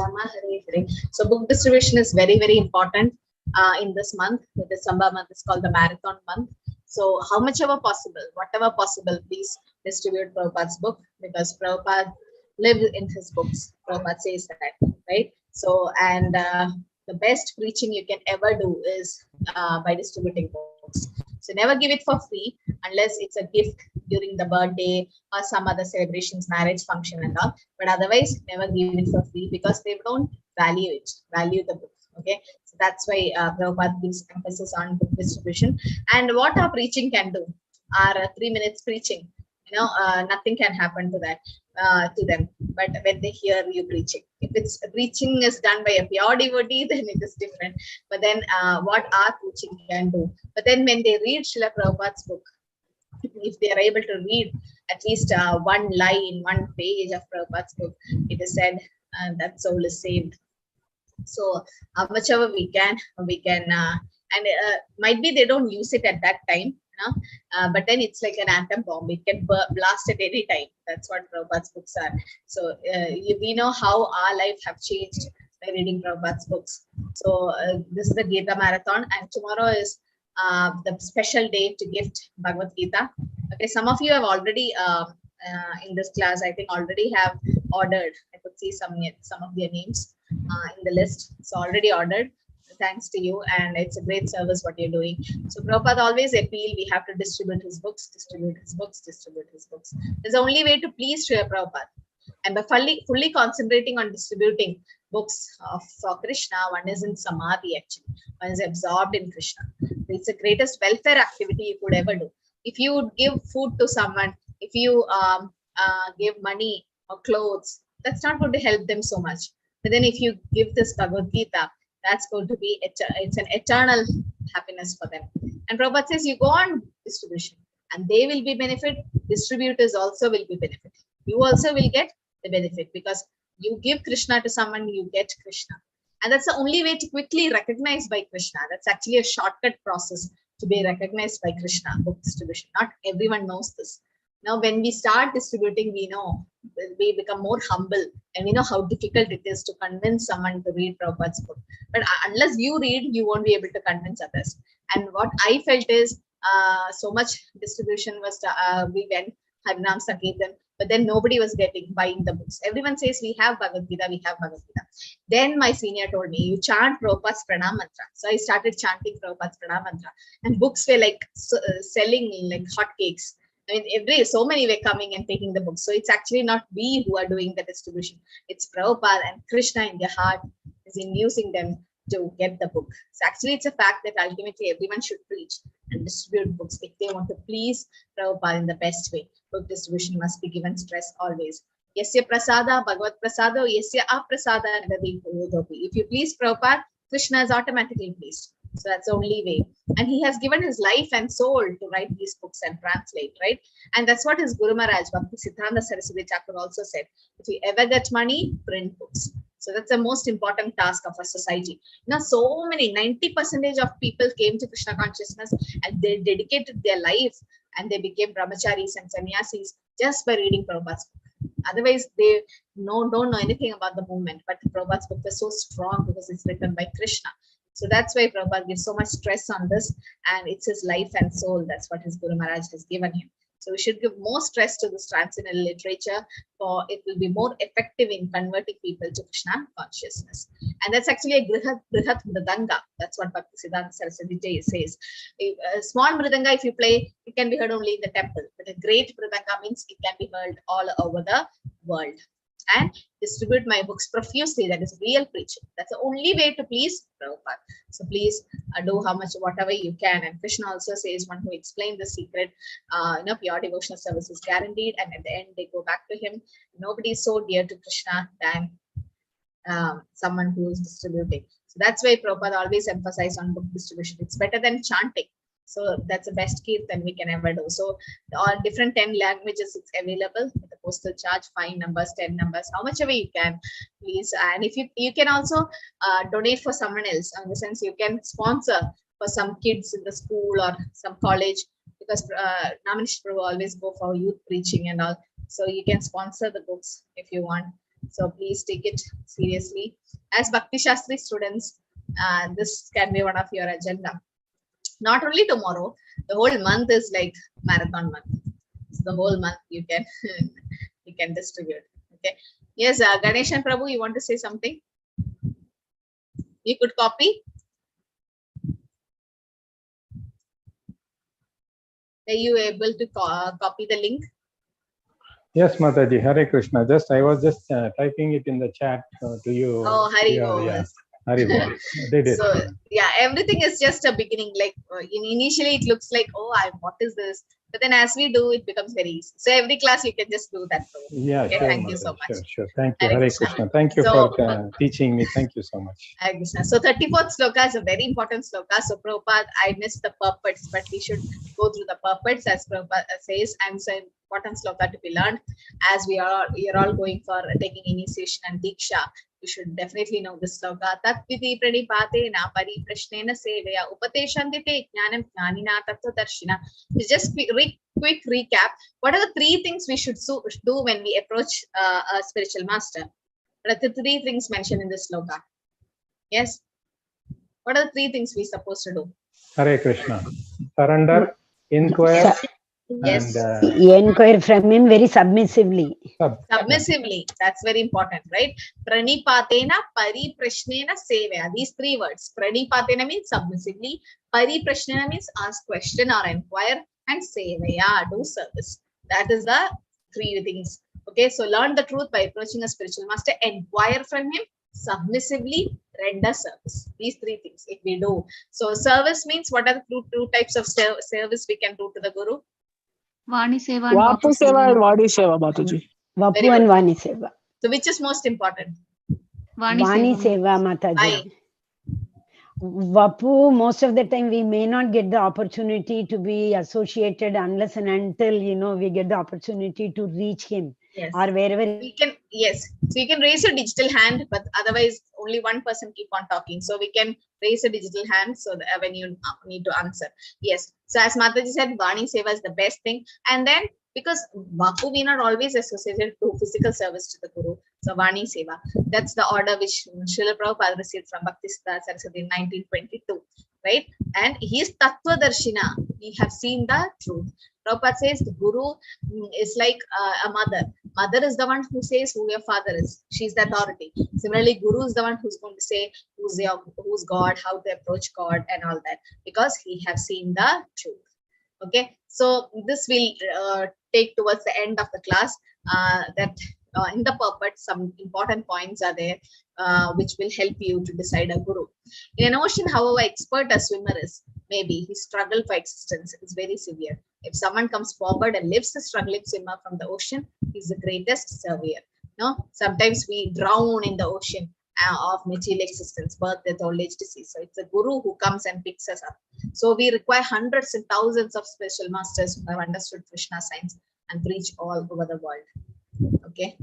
Rama Hare Hare. So book distribution is very, very important in this month. The December month is called the marathon month. So how much ever possible, whatever possible, please distribute Prabhupada's book, because Prabhupada lives in his books. Prabhupada says that, right? So, and the best preaching you can ever do is by distributing books. So never give it for free unless it's a gift during the birthday or some other celebrations, marriage function and all. But otherwise, never give it for free, because they don't value the book. Okay, so that's why Prabhupada gives emphasis on book distribution. And what our preaching can do, our 3 minutes preaching, nothing can happen to that, to them. But when they hear you preaching, if it's preaching is done by a pure devotee, then it is different. But then what our preaching can do. But then when they read Srila Prabhupada's book, if they are able to read at least one line, one page of Prabhupada's book, it is said that soul is saved. So whichever we can, and might be they don't use it at that time, but then it's like an atom bomb. It can blast at any time. That's what Prabhupada's books are. So we know how our life have changed by reading Prabhupada's books. So this is the Gita Marathon, and tomorrow is the special day to gift Bhagavad Gita. Okay, some of you have already in this class, I think, already have ordered. I could see some of their names in the list. So already ordered. Thanks to you, and it's a great service what you're doing. So Prabhupada always appeal, we have to distribute his books, distribute his books, distribute his books. It's the only way to please Srila Prabhupada. And by fully concentrating on distributing books for Krishna, one is in samadhi actually. One is absorbed in Krishna. It's the greatest welfare activity you could ever do. If you give food to someone, if you give money or clothes, that's not going to help them so much. But then if you give this Bhagavad Gita, that's going to be, it's an eternal happiness for them. And Prabhupada says, you go on distribution and they will be benefit. Distributors also will be benefit. You also will get the benefit, because you give Krishna to someone, you get Krishna. And that's the only way to quickly recognize by Krishna. That's actually a shortcut process to be recognized by Krishna, book distribution. Not everyone knows this. Now, when we start distributing, we know, we become more humble, and we know how difficult it is to convince someone to read Prabhupada's book. But unless you read, you won't be able to convince others. And what I felt is, so much distribution was, we went, Harinam Sankirtan, but then nobody was buying the books. Everyone says, we have Bhagavad Gita, we have Bhagavad Gita. Then my senior told me, you chant Prabhupada's Pranam Mantra. So I started chanting Prabhupada's Pranam Mantra. And books were like selling like hotcakes. I mean, so many were coming and taking the books. So it's actually not we who are doing the distribution. It's Prabhupada and Krishna in their heart is inducing them to get the book. So actually, it's a fact that ultimately everyone should preach and distribute books if they want to please Prabhupada in the best way. Book distribution must be given stress always. Yasya prasada, Bhagavad prasada, yasya aprasada. If you please Prabhupada, Krishna is automatically pleased. So that's the only way. And he has given his life and soul to write these books and translate, right? And that's what his Guru Maharaj, Bhakti Siddhanta Saraswati Thakur also said. If you ever get money, print books. So that's the most important task of a society. Now, so many, 90% of people came to Krishna consciousness and they dedicated their life and they became brahmacharis and sannyasis just by reading Prabhupada's book. Otherwise, they don't know anything about the movement. But Prabhupada's book is so strong because it's written by Krishna. So that's why Prabhupada gives so much stress on this, and it's his life and soul. That's what his Guru Maharaj has given him. So we should give more stress to this transcendental literature, for it will be more effective in converting people to Krishna consciousness. And that's actually a Brihat Mridanga. That's what Bhakti Siddhanta Saraswati says. A small Mridanga, if you play, it can be heard only in the temple. But a great Mridanga means it can be heard all over the world. And distribute my books profusely. That is real preaching. That's the only way to please Prabhupada. So please do whatever you can. And Krishna also says, one who explained the secret, pure devotional service is guaranteed. And at the end, they go back to him. Nobody is so dear to Krishna than someone who is distributing. So that's why Prabhupada always emphasized on book distribution. It's better than chanting. So that's the best kirtan we can ever do. So all different 10 languages it's available with the postal charge, 5 numbers, 10 numbers, how much ever you can, please. And if you can also donate for someone else, in the sense you can sponsor for some kids in the school or some college, because Namanish Prabhu always go for youth preaching and all. So you can sponsor the books if you want. So please take it seriously. As Bhakti Shastri students, this can be one of your agenda. Not only tomorrow, the whole month is like marathon month. So the whole month you can you can distribute. Okay. Yes, Ganesh and Prabhu, you want to say something? You could copy. Are you able to copy the link? Yes, Mataji, Hare Krishna. I was just typing it in the chat to you. Oh, Hari Bol. Yeah, Hari Bol. Did it. So yeah, everything is just a beginning. Like initially it looks like, oh, what is this? But then as we do, it becomes very easy. So every class you can just do that. Yeah, okay, sure. Thank Mataji, you so much. Sure. Thank you, Hare Krishna. Thank you for teaching me. Thank you so much. Hare Krishna. So 34th sloka is a very important sloka. So Prabhupada, I missed the purports, but we should go through the purports as Prabhupada says. And so important sloka to be learned as you're all going for taking initiation and diksha. You should definitely know this sloka. Tat viti pranipatena pariprashnena seveya upateshandite jnanam jnanina tattva darshina. Just quick recap. What are the three things we should do when we approach a spiritual master? What are the three things mentioned in this sloka? Yes. What are the three things we're supposed to do? Hare Krishna. Surrender, inquire, yes. and inquire from him very submissively. Submissively. That's very important, right? Pranipatena, pariprashnena, sevaya. These three words. Pranipatena means submissively. Pariprashnena means ask question or inquire. And sevaya, do service. That is the three things. Okay, so learn the truth by approaching a spiritual master. Inquire from him. Submissively render service. These three things if we do. So service means what are the two types of service we can do to the Guru? Vani Seva Vapu Seva and Vani Seva, Mataji. Vapu and Vani Seva. So which is most important? Vani Seva, Mataji. Vapu, most of the time we may not get the opportunity to be associated unless and until, we get the opportunity to reach him. Yes. Or wherever we can. Yes, so you can raise your digital hand, but otherwise only one person keep on talking. So we can raise a digital hand so that when you need to answer. Yes, so as Mataji said, Vani Seva is the best thing. And then because Vapu we not always associated to physical service to the Guru, so Vani Seva, that's the order which Srila Prabhupada received from Bhakti Saraswati in 1922, right? And he is Tattva Darshina. We have seen the truth. Prabhupada says the Guru is like a mother. Mother is the one who says who your father is. She's the authority. Similarly, Guru is the one who's going to say who's God, how to approach God and all that, because he has seen the truth. Okay, so this will take towards the end of the class in the purport some important points are there which will help you to decide a Guru. In an ocean, however expert a swimmer is, maybe his struggle for existence is very severe. If someone comes forward and lifts the struggling swimmer from the ocean, he's the greatest savior. No, sometimes we drown in the ocean of material existence, birth, death, old age, disease. So it's a Guru who comes and picks us up. So we require hundreds and thousands of spiritual masters who have understood Krishna science and preach all over the world. Okay.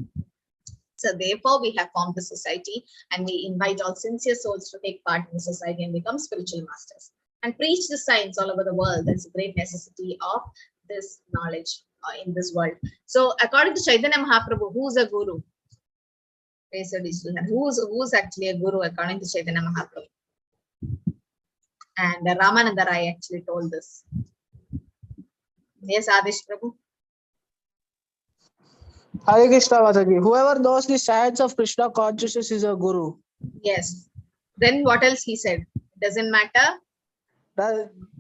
So therefore, we have formed the society and we invite all sincere souls to take part in the society and become spiritual masters and preach the science all over the world. That's a great necessity of this knowledge in this world. So according to Chaitanya Mahaprabhu, who's a Guru? Who's actually a Guru according to Chaitanya Mahaprabhu? And Ramananda Rai actually told this. Yes, Adish Prabhu. Hare Krishna, Mataji. Whoever knows the science of Krishna consciousness is a Guru. Yes. Then what else he said? Doesn't matter.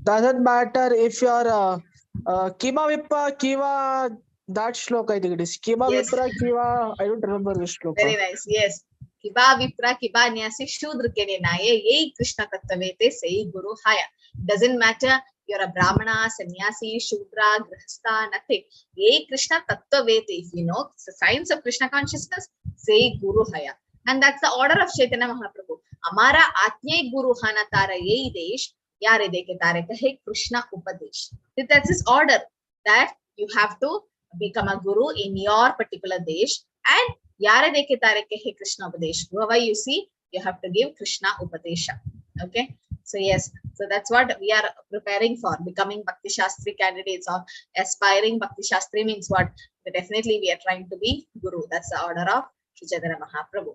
Doesn't matter if you're Kima Vippa Kiva, that shloka I think it is. Kima Yes. Vipra Kiva, I don't remember which shloka. Very nice. Yes. Kiba Vipra Kiba Nyasi Shudra Kene Naye Ye Krishna Tattavete Sei Guru Haya. Doesn't matter you're a Brahmana, Sannyasi, Shudra, Grihastha, nothing. Ye Krishna Tattavete. If you know the science of Krishna consciousness, say Guru Haya. And that's the order of Chaitanya Mahaprabhu. Amara Atye Guru Hana Tara Ye Desh Yare Deke Tare Kahe Krishna Upadesh. That's his order that you have to become a Guru in your particular desh and Yare Deke Tare Kahe Krishna Upadesh. Whoever you see, you have to give Krishna Upadesha. Okay. So yes, so that's what we are preparing for, becoming Bhakti Shastri candidates or aspiring Bhakti Shastri means what? But definitely we are trying to be Guru. That's the order of Srijadara Mahaprabhu.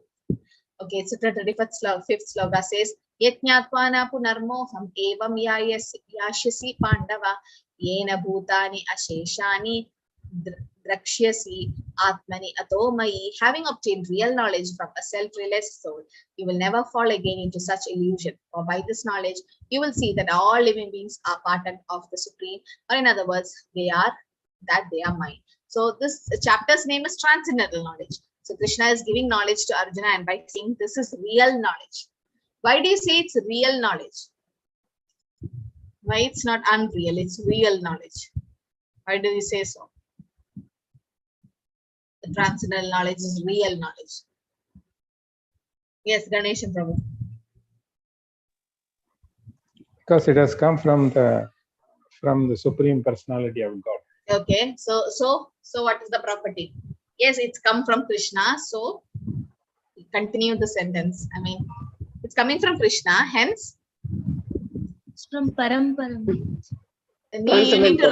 Okay, Sutra 5th sloka says, Yatnyatwana punarmoham evam yashyasi pandava yena bhutani asheshani drakshyasi atmani atomai. Having obtained real knowledge from a self-realized soul, you will never fall again into such illusion. For by this knowledge, you will see that all living beings are part of the Supreme, or in other words, they are mine. So this chapter's name is Transcendental Knowledge. So Krishna is giving knowledge to Arjuna, and by saying this is real knowledge. Why do you say it's real knowledge? Why it's not unreal? It's real knowledge. Why do you say so? The transcendental knowledge is real knowledge. Yes, Ganeshan Prabhu. Because it has come from the Supreme Personality of God. Okay, so what is the property? Yes, it's come from Krishna. So continue the sentence. I mean, it's coming from Krishna. Hence, It's from Paramparam. you need to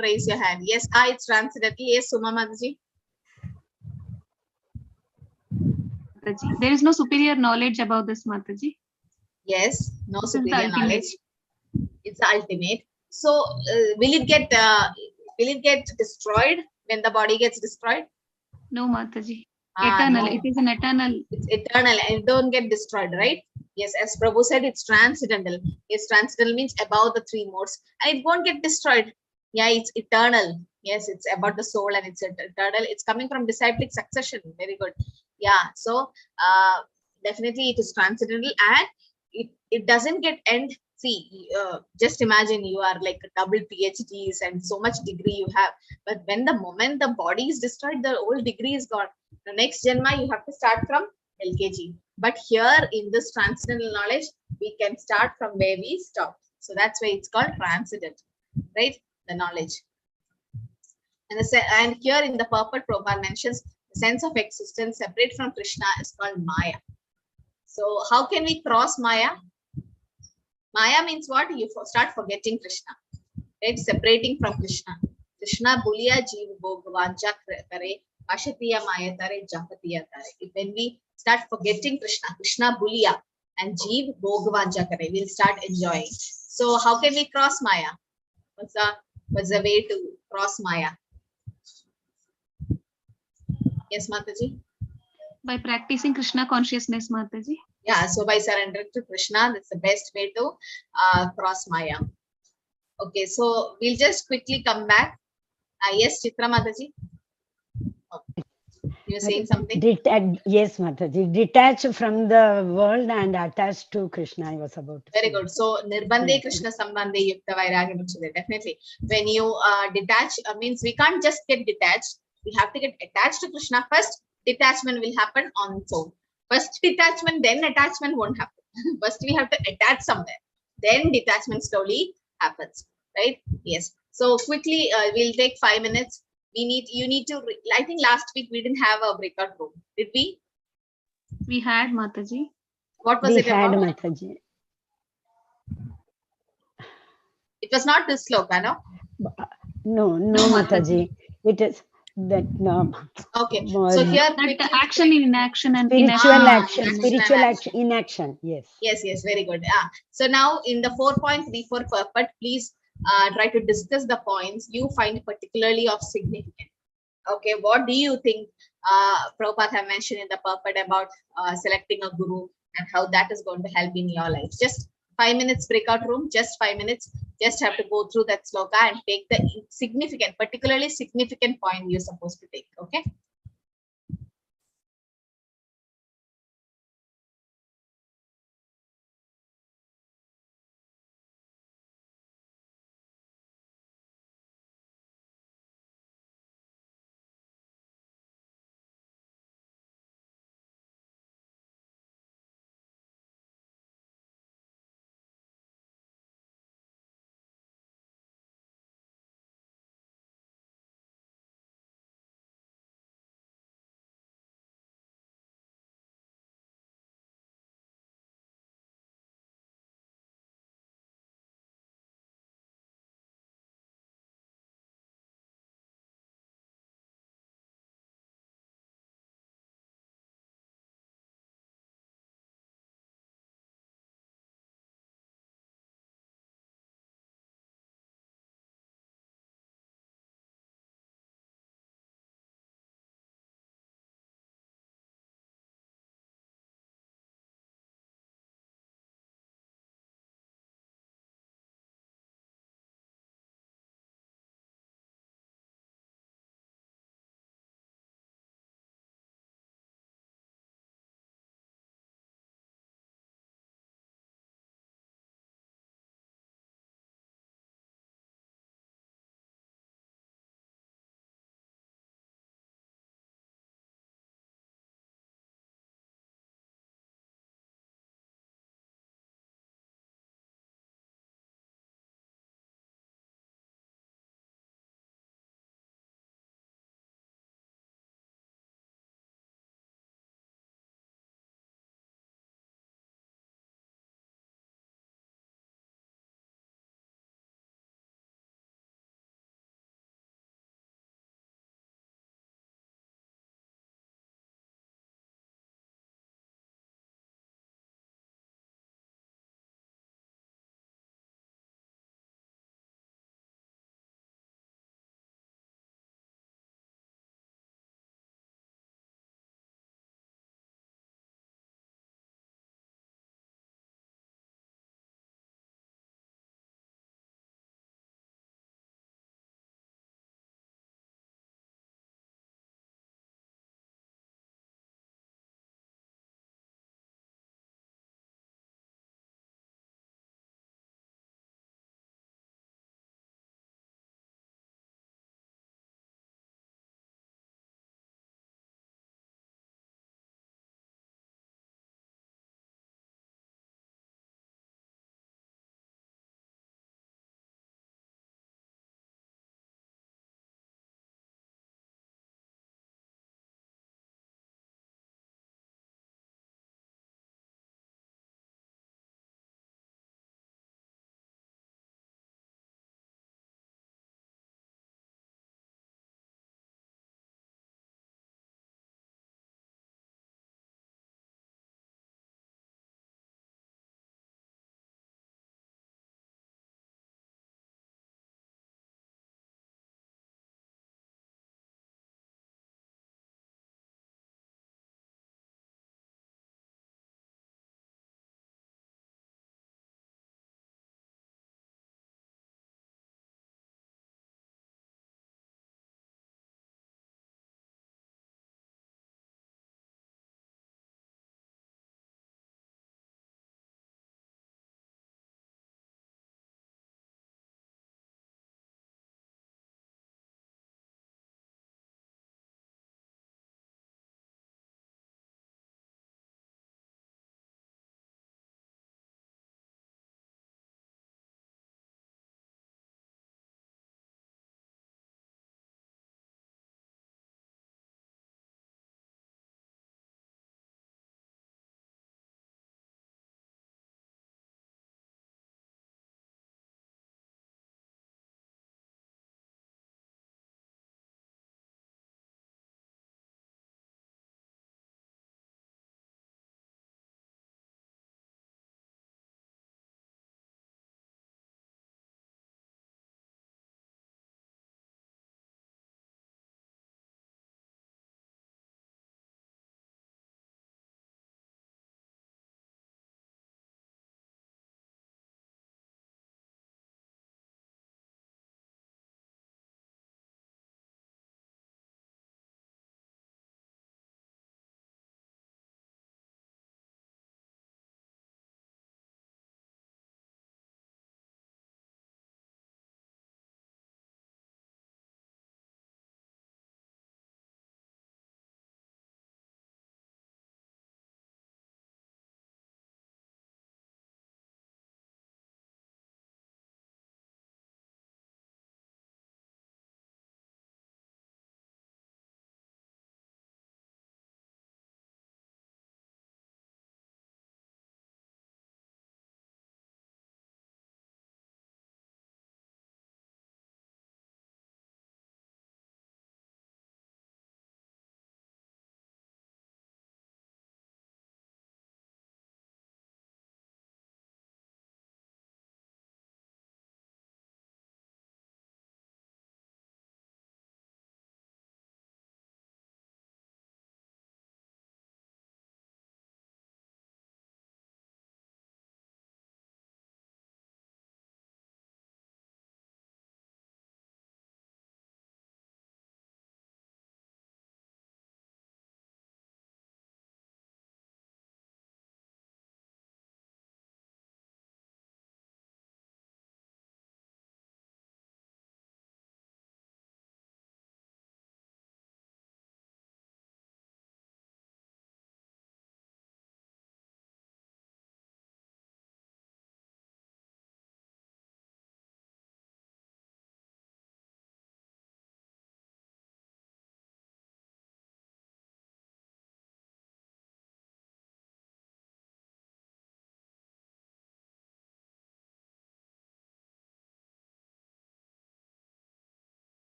raise your hand. Yes, it's transcendental. Yes, Suma Mataji. Mataji. There is no superior knowledge about this, Mataji. Yes, no This is the superior ultimate. knowledge. It's the ultimate. So will it get destroyed when the body gets destroyed? No, Mataji. Eternal. No. It is an eternal. It's eternal and it don't get destroyed, right? Yes, as Prabhu said, it's transcendental. Yes, transcendental means above the three modes, and it won't get destroyed. Yeah, it's eternal. Yes, it's about the soul and it's eternal. It's coming from disciplic succession. Very good. Yeah, so definitely it is transcendental, and it doesn't get end. See, just imagine you are like a double PhDs and so much degree you have, but when the moment the body is destroyed, the old degree is gone. The next Janma, you have to start from LKG. But here in this transcendental knowledge, we can start from where we stopped. So that's why it's called transcendent, right? The knowledge. And here in the purport, Prabhupada mentions the sense of existence separate from Krishna is called Maya. So how can we cross Maya? Maya means what? You start forgetting Krishna, right? Separating from Krishna. Krishna buliya jeev bhogvancha kare ashatiya maya tare japatiya tare. When we start forgetting Krishna buliya and jeev bhogvancha kare, we'll start enjoying. So how can we cross Maya? What's the way to cross Maya? Yes, Mataji? By practicing Krishna consciousness, Mataji. Yeah, so by surrendering to Krishna, that's the best way to cross Maya. Okay, so we'll just quickly come back. Yes, Chitra Mataji? Okay. You were saying something? Yes, Mataji. Detach from the world and attach to Krishna, I was about to Very say. good. So, Nirbandhe Krishna Sambandhe Yukta Vairagya Muchade. Definitely. When you detach, means we can't just get detached. We have to get attached to Krishna first. Detachment will happen on its own. First detachment, then attachment won't happen. First we have to attach somewhere. Then detachment slowly happens. Right? Yes. So quickly, we'll take 5 minutes. You need to, I think last week we didn't have a breakout room. Did we? We had, Mataji. What was We it had, about? Mataji. It was not this sloka, no? No, Mataji. It is that Okay. So here That action in action and spiritual inaction. action, spiritual action, inaction. Yes. Yes, very good. So now in the 4.34 purport, please try to discuss the points you find particularly of significance. Okay, what do you think Prabhupada have mentioned in the purport about selecting a guru and how that is going to help in your life? Just 5 minutes breakout room, just 5 minutes. Just have to go through that sloka and take the significant, particularly significant point you're supposed to take. Okay.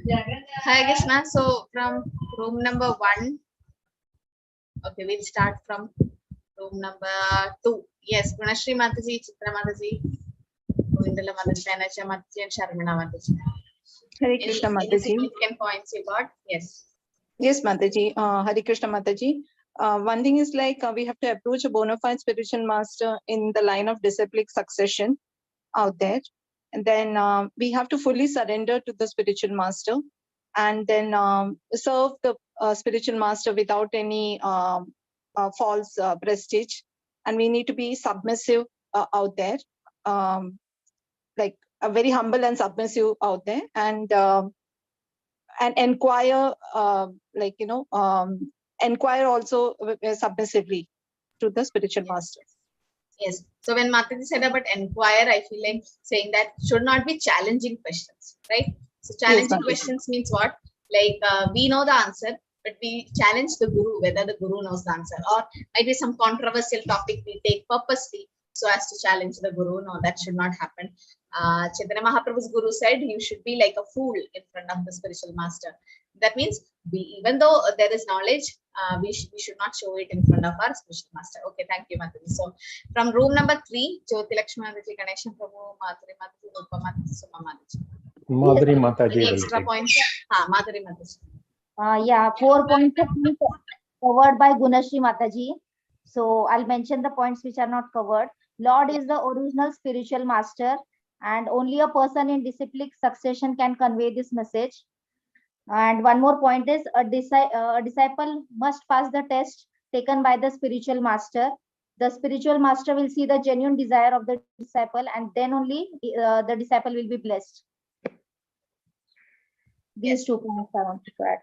Hi Krishna. So from room number 1, okay, we'll start from room number 2. Yes, Gunashri Mataji, Chitra Mataji, Govindala Mataji, Anacha Mataji, and Sharmina Mataji. Hare Krishna Any Mataji. significant points you got? Yes. Yes, Mataji. Hare Krishna Mataji. One thing is like we have to approach a bona fide spiritual master in the line of disciplic succession out there. And then we have to fully surrender to the spiritual master and then serve the spiritual master without any false prestige. And we need to be submissive out there, like very humble and submissive out there, and inquire, inquire also submissively to the spiritual master. Yes. So when Mataji said about inquire, I feel like saying that should not be challenging questions, right? So challenging questions means what? Like we know the answer, but we challenge the guru whether the guru knows the answer, or maybe some controversial topic we take purposely so as to challenge the guru. No, that should not happen. Chaitanya Mahaprabhu's guru said you should be like a fool in front of the spiritual master. That means even though there is knowledge, we should not show it in front of our spiritual master. Okay, thank you, Mataji. So from room number 3, Jyoti Lakshmi Mataji, Ganeshan Prabhu, Madhuri Mataji, Rupa Mataji, Suma Mataji. Madhuri Mataji. Any extra points? Madhuri Mataji. Yeah, 4 points have been covered by Gunashri Mataji. So I'll mention the points which are not covered. Lord is the original spiritual master, and only a person in disciplic succession can convey this message. And one more point is a disciple must pass the test taken by the spiritual master. The spiritual master will see the genuine desire of the disciple, and then only the disciple will be blessed. These 2 points I want to add.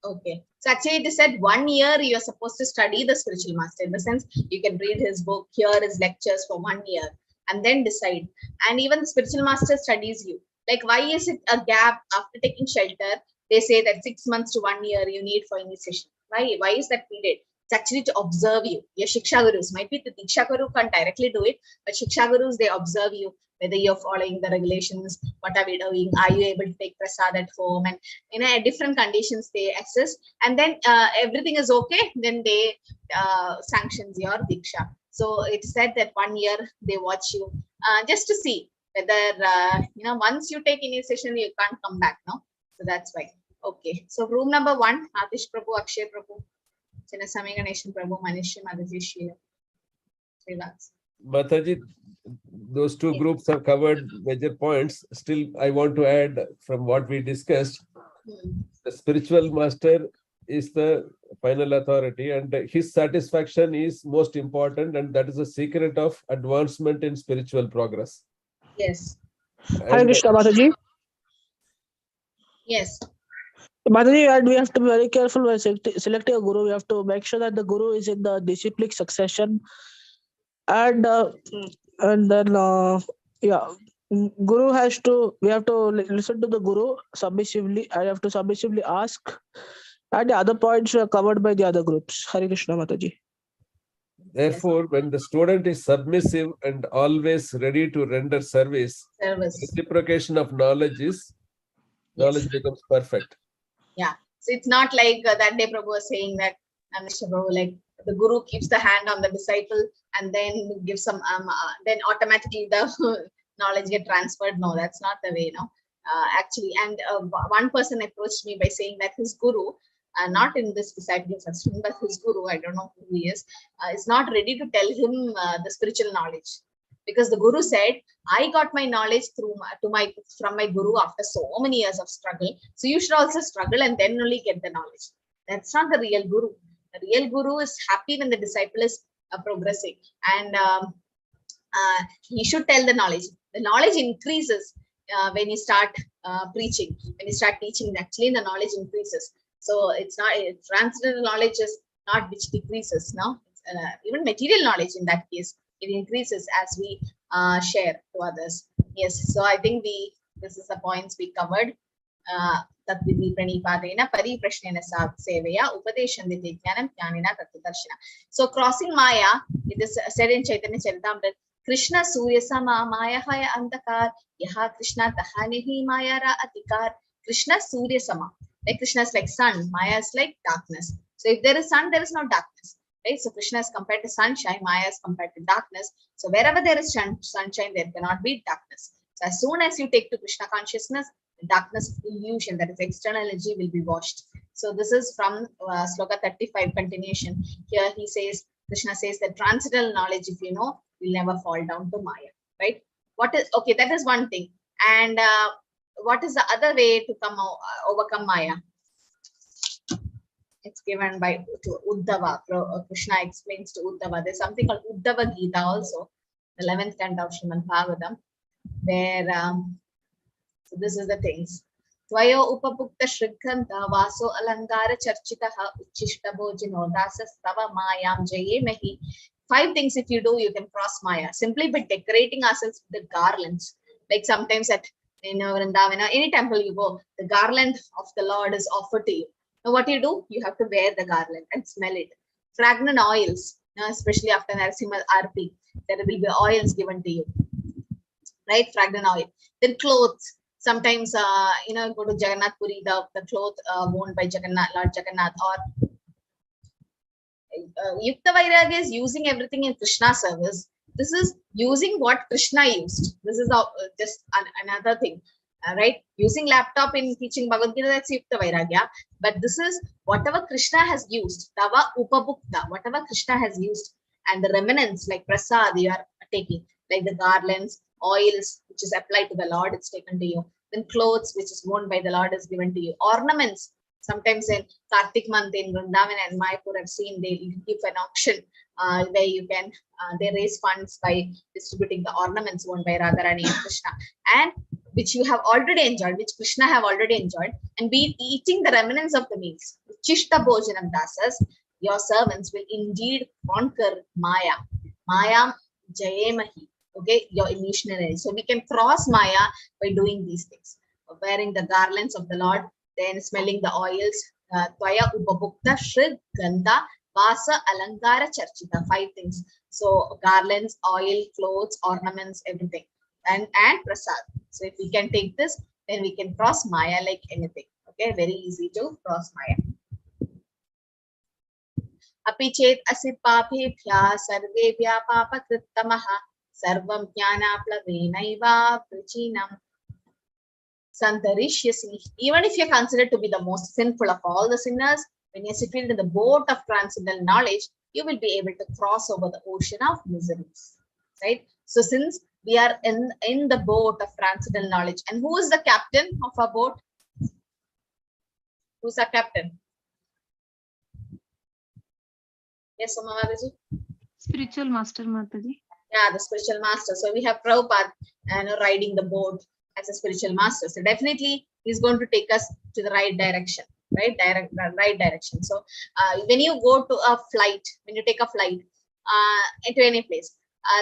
Okay. So actually it is said 1 year you are supposed to study the spiritual master. In the sense you can read his book, hear his lectures for 1 year and then decide. And even the spiritual master studies you. Like why is it a gap after taking shelter? They say that 6 months to 1 year you need for initiation. Why is that period? It's actually to observe you. Your Shiksha Gurus, might be the Diksha Guru can't directly do it, but Shiksha Gurus, they observe you, whether you're following the regulations, what are we doing, are you able to take prasad at home, and at different conditions they assess, and then everything is okay, then they sanctions your Diksha. So it's said that 1 year they watch you just to see whether, once you take initiation, you can't come back, no? So that's why. Okay. So room number 1, Atish Prabhu, Akshay Prabhu, Chinnasami Ganeshan Prabhu, Manishi Mataji, Sheila. Mataji, those 2 groups have covered major points. Still, I want to add from what we discussed, the spiritual master is the final authority and his satisfaction is most important, and that is the secret of advancement in spiritual progress. Yes. Hare Krishna Mataji. Yes. Mataji, and we have to be very careful when selecting a guru. We have to make sure that the guru is in the disciplic succession, and then guru has to. We have to listen to the guru submissively. I have to submissively ask, and the other points are covered by the other groups. Hare Krishna Mataji. Therefore, when the student is submissive and always ready to render service, reciprocation of knowledge becomes perfect. Yeah. So it's not like that day Prabhu was saying that, Mr. Prabhu, like the guru keeps the hand on the disciple and then gives some, then automatically the knowledge get transferred. No, that's not the way, no. Actually, and one person approached me by saying that his guru, not in this disciple succession, but his guru, I don't know who he is not ready to tell him the spiritual knowledge. Because the guru said, I got my knowledge from my guru after so many years of struggle. So you should also struggle and then only get the knowledge. That's not the real guru. The real guru is happy when the disciple is progressing, and he should tell the knowledge. The knowledge increases when you start preaching, when you start teaching. Actually, the knowledge increases. So it's not transcendental knowledge is not which decreases. No, even material knowledge in that case, it increases as we share to others. Yes, so I think this is the points we covered. Tatvidhi pranipadena pariprashnena seveya upadeshandite jnanam jnanina tattvadarshana. So crossing Maya, it is said in Chaitanya Charitamrita, Krishna Surya Sama Maya Haya Antakar Yaha Krishna Tahanihi Maya Ra Atikar Krishna Surya Sama. Like Krishna is like sun, Maya is like darkness. So if there is sun, there is no darkness. Right? So Krishna is compared to sunshine, Maya is compared to darkness. So wherever there is sunshine, there cannot be darkness. So as soon as you take to Krishna consciousness, the darkness illusion, that is external energy, will be washed. So this is from Sloka 35 continuation. Here he says, Krishna says that transcendental knowledge, if you know, will never fall down to Maya. Right? What is, okay, that is one thing. And what is the other way to overcome Maya? It's given by to Uddhava. Krishna explains to Uddhava. There's something called Uddhava Gita also, the 11th canto of Srimad Bhagavatam, where so this is the things. Tvayo upapukta shrikanta vaso alangara charchitaha uchishta bhojino dasastava mayam jayemehi. 5 things if you do, you can cross Maya. Simply by decorating ourselves with the garlands. Like sometimes at Vrindavana, any temple you go, the garland of the Lord is offered to you. Now what you do? You have to wear the garland and smell it. Fragrant oils, especially after Narasimha Arpi, there will be oils given to you. Right? Fragrant oil. Then clothes. Sometimes, go to Jagannath Puri, the cloth worn by Jagannath, Lord Jagannath, or Yukta Vairagya is using everything in Krishna service. This is using what Krishna used. This is just another thing. Right? Using laptop in teaching Bhagavad Gita, that's Yukta Vairagya. But this is whatever Krishna has used, Tava Upabhukta, whatever Krishna has used, and the remnants like prasad you are taking, like the garlands, oils, which is applied to the Lord, it's taken to you. Then clothes, which is worn by the Lord, is given to you. Ornaments, sometimes in Kartik month in Vrindavan and Mayapur, I've seen they give an auction where you can, they raise funds by distributing the ornaments worn by Radharani and Krishna, and which you have already enjoyed, which Krishna have already enjoyed, and be eating the remnants of the meals. Chishta Bhojanam Dasas, your servants will indeed conquer Maya. Maya Jayemahi. Okay, your illusionary. So we can cross Maya by doing these things. Wearing the garlands of the Lord, then smelling the oils. Tvaya Upabhukta Shrid Gandha Vasa Alangara Charchita. 5 things. So garlands, oil, clothes, ornaments, everything. And prasad. So if we can take this, then we can cross Maya like anything. Okay, very easy to cross Maya. Apichet asipapebhya sarvebhya papakrittamaha sarvam jnanaplavenaiva prichinam santarishyasi. Even if you're considered to be the most sinful of all the sinners, when you're seated in the boat of transcendental knowledge, you will be able to cross over the ocean of miseries. Right? So since we are in the boat of transcendental knowledge, and who is the captain of our boat? Who's our captain? Yes, Mataji. Spiritual master, Mataji. Yeah, the spiritual master. So we have Prabhupada riding the boat as a spiritual master. So definitely he's going to take us to the right direction, right? Right direction. So when you go to a flight, when you take a flight into any place,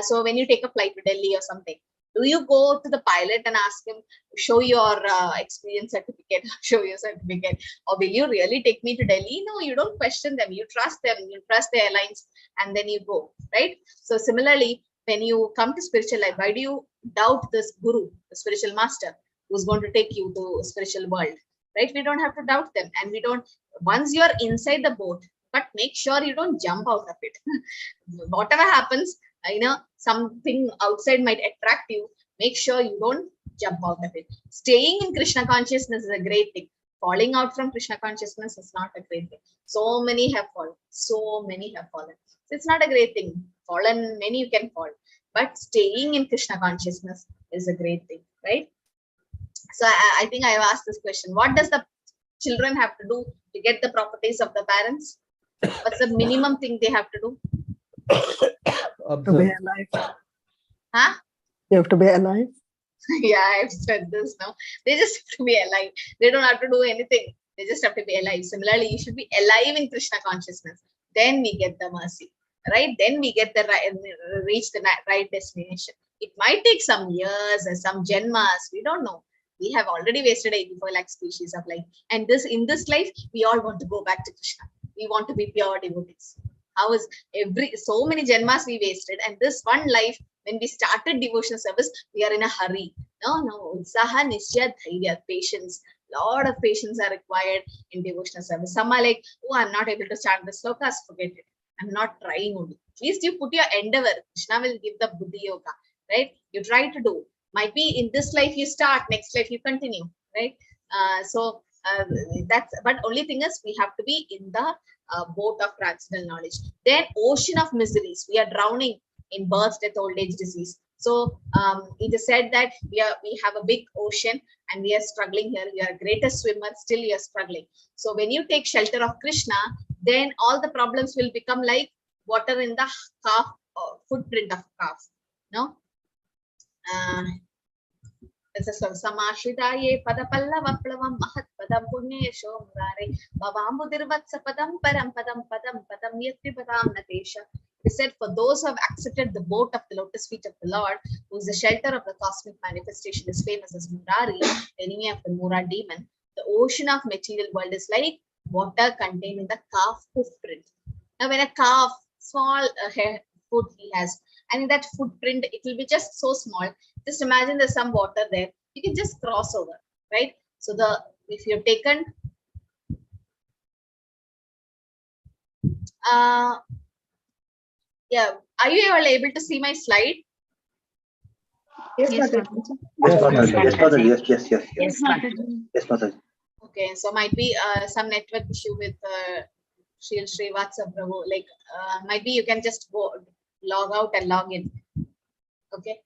so when you take a flight to Delhi or something, do you go to the pilot and ask him, show your experience certificate, show your certificate, or will you really take me to Delhi? No, you don't question them. You trust them. You trust the airlines, and then you go, right? So similarly, when you come to spiritual life, why do you doubt this guru, the spiritual master, who's going to take you to spiritual world, right? We don't have to doubt them, and we don't. Once you are inside the boat, but make sure you don't jump out of it. Whatever happens, something outside might attract you. Make sure you don't jump out of it. Staying in Krishna consciousness is a great thing. Falling out from Krishna consciousness is not a great thing. So many have fallen. So many have fallen. So it's not a great thing. Fallen, many you can fall. But staying in Krishna consciousness is a great thing, right? So I think I have asked this question. What does the children have to do to get the properties of the parents? What's the minimum thing they have to do? To be alive. Huh? You have to be alive. Yeah, I've said this now. They just have to be alive. They don't have to do anything. They just have to be alive. Similarly, you should be alive in Krishna consciousness. Then we get the mercy, right? Then we get the reach the right destination. It might take some years and some janmas. We don't know. We have already wasted 84 lakh species of life. And in this life, we all want to go back to Krishna. We want to be pure devotees. How is so many janmas we wasted, and this one life, when we started devotional service, we are in a hurry. No, utsaha, nishya, dhairya, patience. Lot of patience are required in devotional service. Some are like, oh, I'm not able to chant the slokas, forget it. I'm not trying only. At least you put your endeavor. Krishna will give the buddhi yoga, right? You try to do. Might be in this life you start, next life you continue, right? That's, but only thing is we have to be in the boat of transcendental knowledge. Then ocean of miseries. We are drowning in birth, death, old age, disease. So it is said that we have a big ocean and we are struggling here. You are a greatest swimmer, still you are struggling. So when you take shelter of Krishna, then all the problems will become like water in the calf, footprint of calf. No. Samashridaye padapalla vaplavam mahat padam punyesho murare bhavambudirvatsa padam param padam padam padam yatri padam natesha. He said, for those who have accepted the boat of the lotus feet of the Lord, who is the shelter of the cosmic manifestation, is famous as Murari, enemy of the Mura demon. The ocean of material world is like water contained in the calf footprint. Now, when a calf, small foot he has, and in that footprint, it will be just so small. Just imagine there's some water there. You can just cross over, right? So if you've taken yeah, are you all able to see my slide? Yes, Mataji. Yes, Mataji. Yes, Mataji. Okay, so might be some network issue with Shri WhatsApp Prabhu. Like might be you can just go log out and log in. Okay.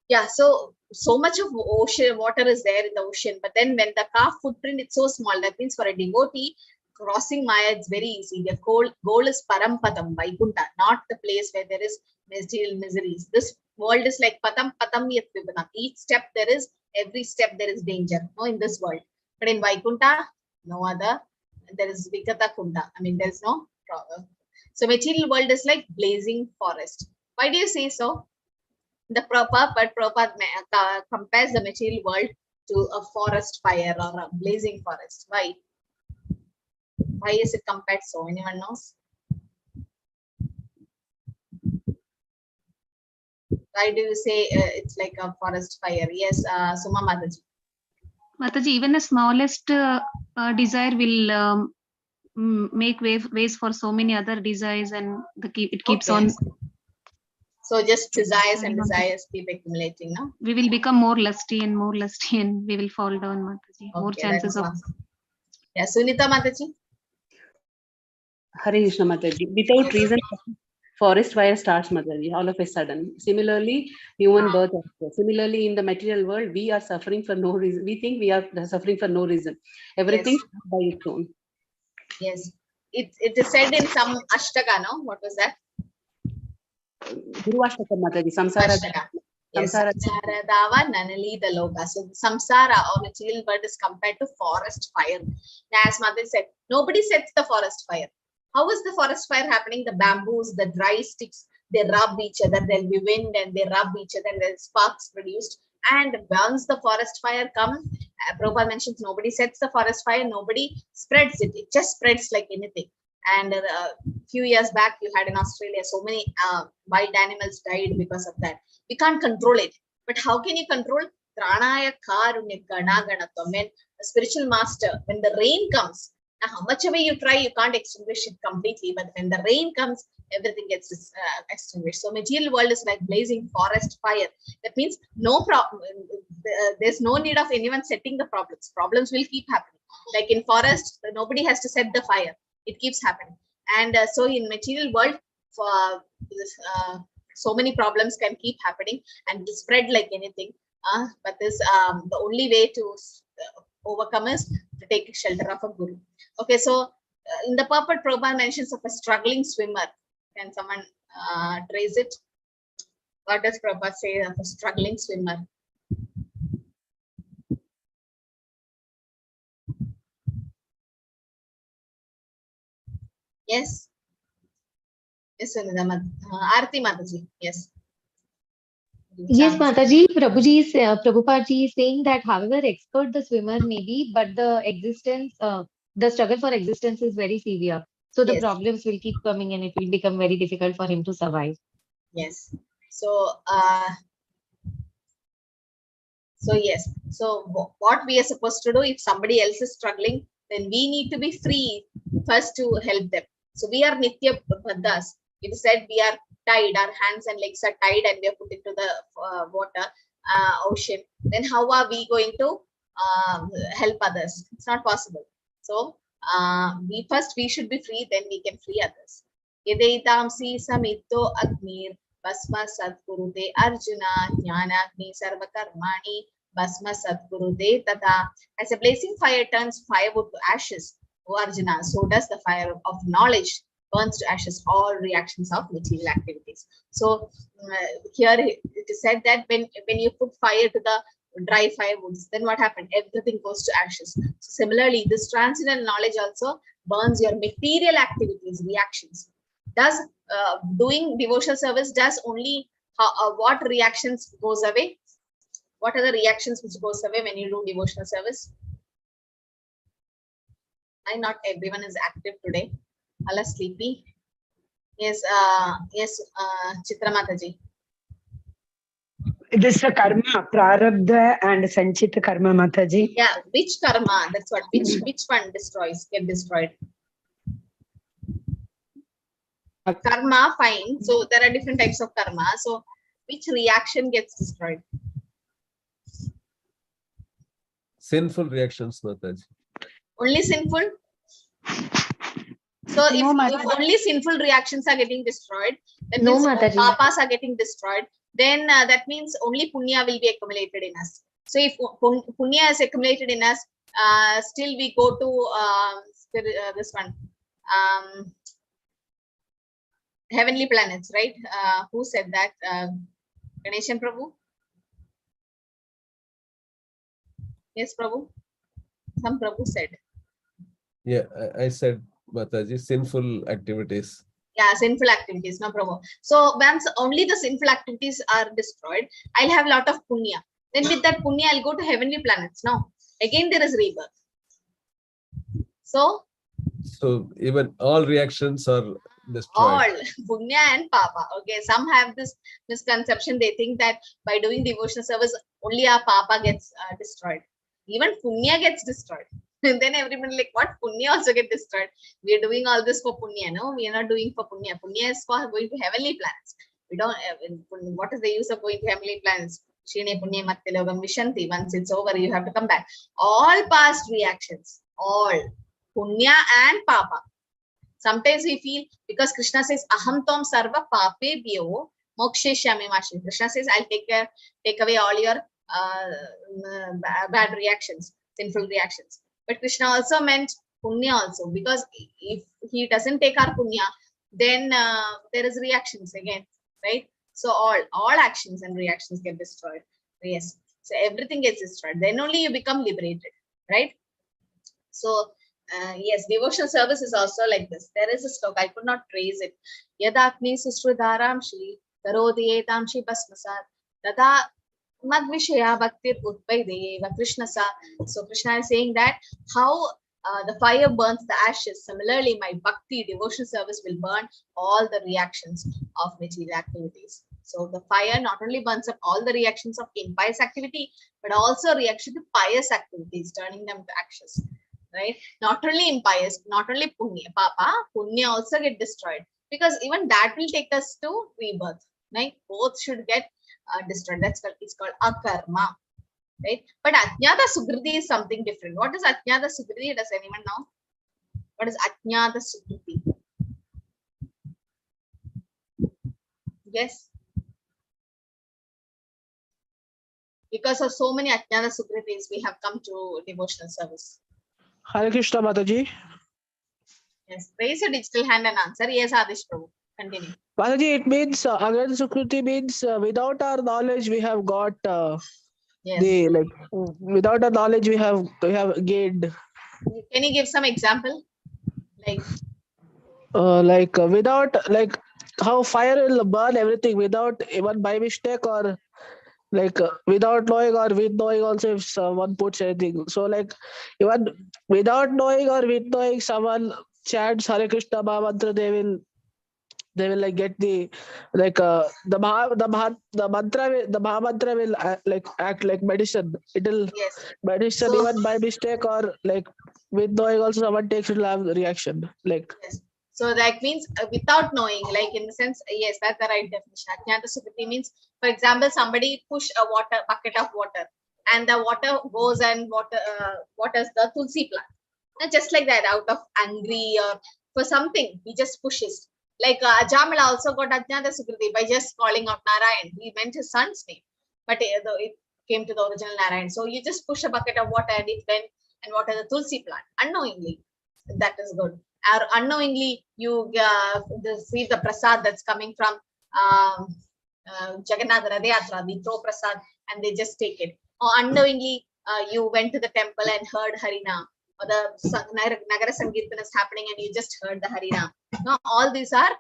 Yeah, so much of ocean water is there in the ocean, but then when the calf footprint is so small, that means for a devotee crossing Maya is very easy. The goal is Parampatam, Vaikunta, not the place where there is material miseries. This world is like Patam Patam Yat Vibana. Each step every step there is danger. No, in this world. But in Vaikunta, no other. There is Vikata Kunda. I mean, there is no problem. So material world is like blazing forest. Why do you say so? The Prabhupada compares the material world to a forest fire or a blazing forest. Why? Why is it compared so? Anyone knows? Why do you say it's like a forest fire? Yes, Suma Mataji. Mataji, even the smallest desire will make ways for so many other desires, and it keeps on. So just desires and desires keep accumulating, no? We will become more lusty and we will fall down, Mataji. Okay, more chances of. Yeah, Sunita Mataji. Hare Krishna Mataji. Without reason, forest fire starts, Mataji, all of a sudden. Similarly, human birth also. Similarly, in the material world, we are suffering for no reason. We think we are suffering for no reason. Everything by its own. Yes. It is said in some Ashtaka, no? What was that? Guru Ashtaka Mataji. Samsara. Yes, samsara dava nanali the loka. So samsara or material world is compared to forest fire. Now, as Mataji said, nobody sets the forest fire. How is the forest fire happening? The bamboos, the dry sticks, they rub each other. There'll be wind and they rub each other and there's sparks produced. And once the forest fire comes, Prabhupada mentions nobody sets the forest fire, nobody spreads it. It just spreads like anything. And a few years back, you had in Australia, so many wild animals died because of that. We can't control it. But how can you control? Pranaya karunya gana ganatvam. When a spiritual master, when the rain comes, now how much ever you try, you can't extinguish it completely. But when the rain comes, everything gets extinguished. So material world is like blazing forest fire. That means no problem. There's no need of anyone setting the problems. Problems will keep happening. Like in forest, nobody has to set the fire. It keeps happening. And so in material world, so many problems can keep happening and spread like anything. But this the only way to overcome is to take shelter of a guru. Okay, so in the purport, Prabhupada mentions of a struggling swimmer. Can someone trace it? What does Prabhupada say of a struggling swimmer? Yes. Yes, Aarti Mataji. Yes. Yes, Mataji, Prabhupada ji is saying that however expert the swimmer may be, but the struggle for existence is very severe. So the problems will keep coming and it will become very difficult for him to survive. Yes. So So yes, so what we are supposed to do, if somebody else is struggling, then we need to be free first to help them. So we are Nitya Baddhas. It is said we are tied, our hands and legs are tied and we are put into the water, ocean. Then how are we going to help others? It's not possible. So we should be free, then we can free others. Yadaitamsi samito agnir Basma Satgurute Arjuna Jnanagni Sarvakarmani Basma Satgurute Tata. As a blazing fire turns firewood to ashes, O Arjuna, so does the fire of knowledge burns to ashes all reactions of material activities. So here it is said that when you put fire to the dry firewoods, then what happened? Everything goes to ashes. So similarly, this transcendental knowledge also burns your material activities, reactions. Does doing devotional service does only what reactions goes away? What are the reactions which goes away when you do devotional service? Why not everyone is active today? All are sleepy. Yes, Chitra Mataji. This is a karma, prarabdha and sanchita karma, Mataji. Yeah, which karma? That's what. Which one get destroyed? Karma, fine. So there are different types of karma. So which reaction gets destroyed? Sinful reactions, Mataji. Only sinful? So if only sinful reactions are getting destroyed, that means papas are getting destroyed, then that means only punya will be accumulated in us. So if punya is accumulated in us, still we go to this one. Heavenly planets, right? Who said that? Ganeshan Prabhu? Yes, Prabhu? Some Prabhu said. Yeah, I said, Mataji, sinful activities. Yeah, sinful activities, no Prabhu. So once only the sinful activities are destroyed, I'll have a lot of punya. Then with that punya, I'll go to heavenly planets. Now, again there is rebirth. So even all reactions are destroyed. All punya and papa. Okay, some have this misconception. They think that by doing devotional service, only our papa gets destroyed. Even punya gets destroyed. And then everybody like, what? Punya also get destroyed. We are doing all this for punya. No, we are not doing for punya. Punya is for going to heavenly planets. We don't. What is the use of going to heavenly planets? Shine punya mattilogam vishanti. Once it's over, you have to come back. All past reactions, all punya and papa. Sometimes we feel, because Krishna says, Aham tom sarva pape bhyo moksheshyami mashi. Krishna says, I'll take away all your bad reactions, sinful reactions. But Krishna also meant punya also, because if he doesn't take our punya, then there is reactions again, right? So all actions and reactions get destroyed. Yes. So everything gets destroyed. Then only you become liberated, right? So yes, devotional service is also like this. There is a sloka, I could not trace it. Yadakni susrudaram shri tarodietam shri basmasat tada madvishaya bhaktir utpaideva Krishna sa. So Krishna is saying that how the fire burns the ashes. Similarly, my bhakti devotional service will burn all the reactions of material activities. So the fire not only burns up all the reactions of impious activity, but also reaction to pious activities, turning them to ashes. Right? Not only impious, not only punya, papa, punya also get destroyed, because even that will take us to rebirth. Right? Both should get destroyed. That's called, it's called akarma. Right? But ajnata sukriti is something different. What is ajnata sukriti? Does anyone know? What is ajnata sukriti? Yes. Because of so many ajnata sukritis, we have come to devotional service. Hare Krishna, Mataji. Yes, raise your digital hand and answer. Yes, Adish Prabhu. Continue. Mataji, it means again Sukriti means without our knowledge we have got yes. Without our knowledge we have gained. Can you give some example? Without how fire will burn everything without even by mistake, or without knowing or with knowing also, if someone puts anything. So even without knowing or with knowing, someone chants Hare Krishna Maha Mantra, they will they will like get the like the Maha mantra will like act like medicine. It will medicine So- even by mistake or like with knowing also someone takes, it will have reaction like. Yes. So that means without knowing, like in the sense, yes, that's the right definition. Ajnata sukriti means, for example, somebody push a bucket of water, and the water goes and waters the tulsi plant. And just like that, out of angry or for something, he just pushes. Like Jamala also got Ajnata sukriti by just calling out Narayan. He meant his son's name, but it came to the original Narayan. So you just push a bucket of water and it went and water the tulsi plant unknowingly. That is good. Or unknowingly you see the prasad that's coming from Jagannath Radha Yatra, they throw prasad and they just take it. Or unknowingly you went to the temple and heard Harina, or the Nagara Sankirtan is happening and you just heard the Harina. Now all these are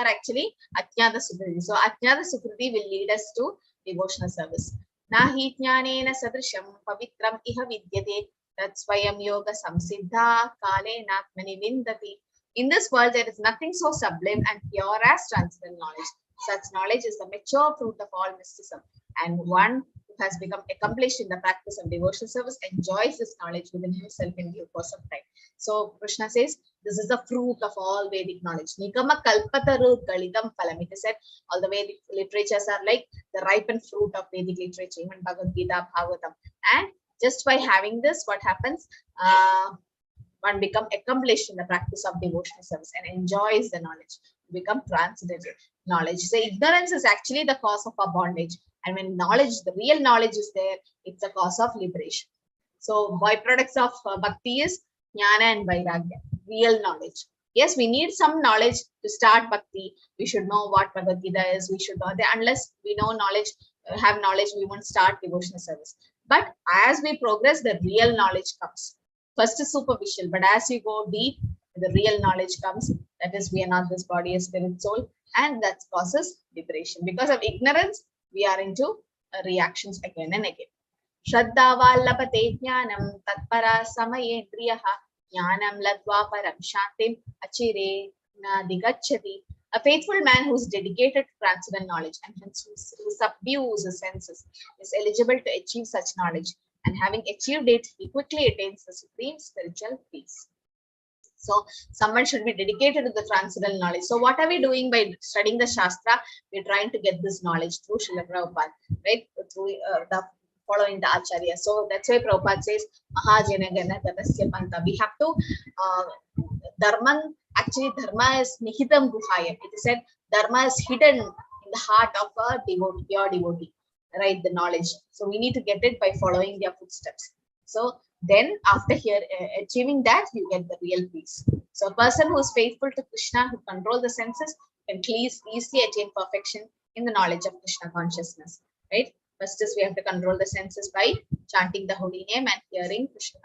actually Ajnata Sukriti. So Ajnata Sukriti will lead us to devotional service. Nahi jnanena sadrisham pavitram iha vidyate tatsvayam yoga samsiddha kale natmani vindati. In this world, there is nothing so sublime and pure as transcendental knowledge. Such knowledge is the mature fruit of all mysticism, and one who has become accomplished in the practice of devotional service enjoys this knowledge within himself in due course of time. So Krishna says, this is the fruit of all Vedic knowledge. Nikama kalpataru galitam phalam. It is said all the Vedic literatures are like the ripened fruit of Vedic literature, even Bhagavad Gita, Bhagavatam. And just by having this, what happens? One become accomplished in the practice of devotional service and enjoys the knowledge, become transcendental knowledge. So ignorance is actually the cause of our bondage. And when knowledge, the real knowledge is there, it's a cause of liberation. So byproducts of bhakti is jnana and vairagya, real knowledge. Yes, we need some knowledge to start bhakti. We should know what Bhagavad Gita is. We should know that. Unless we know knowledge, have knowledge, we won't start devotional service. But as we progress, the real knowledge comes. First is superficial, but as you go deep, the real knowledge comes. That is, we are not this body, a spirit, soul, and that causes liberation. Because of ignorance, we are into reactions again and again. Shraddha vallabhate jnanam tatpara samayendriyaha jnanam ladva param shantim achire na digacchati. A faithful man who is dedicated to transcendental knowledge and hence who subdues his senses is eligible to achieve such knowledge. And having achieved it, he quickly attains the supreme spiritual peace. So someone should be dedicated to the transcendental knowledge. So what are we doing by studying the Shastra? We're trying to get this knowledge through Srila Prabhupada, right? Through following the Acharya. So that's why Prabhupada says, Mahajana Gana Tatasya Panta. We have to, Dharma is Nihitam Guhayam. It is said, Dharma is hidden in the heart of a devotee, pure devotee. Right, the knowledge. So we need to get it by following their footsteps. So then after achieving that, you get the real peace. So a person who is faithful to Krishna, who control the senses, can easily attain perfection in the knowledge of Krishna consciousness. Right? First is we have to control the senses by chanting the holy name and hearing Krishna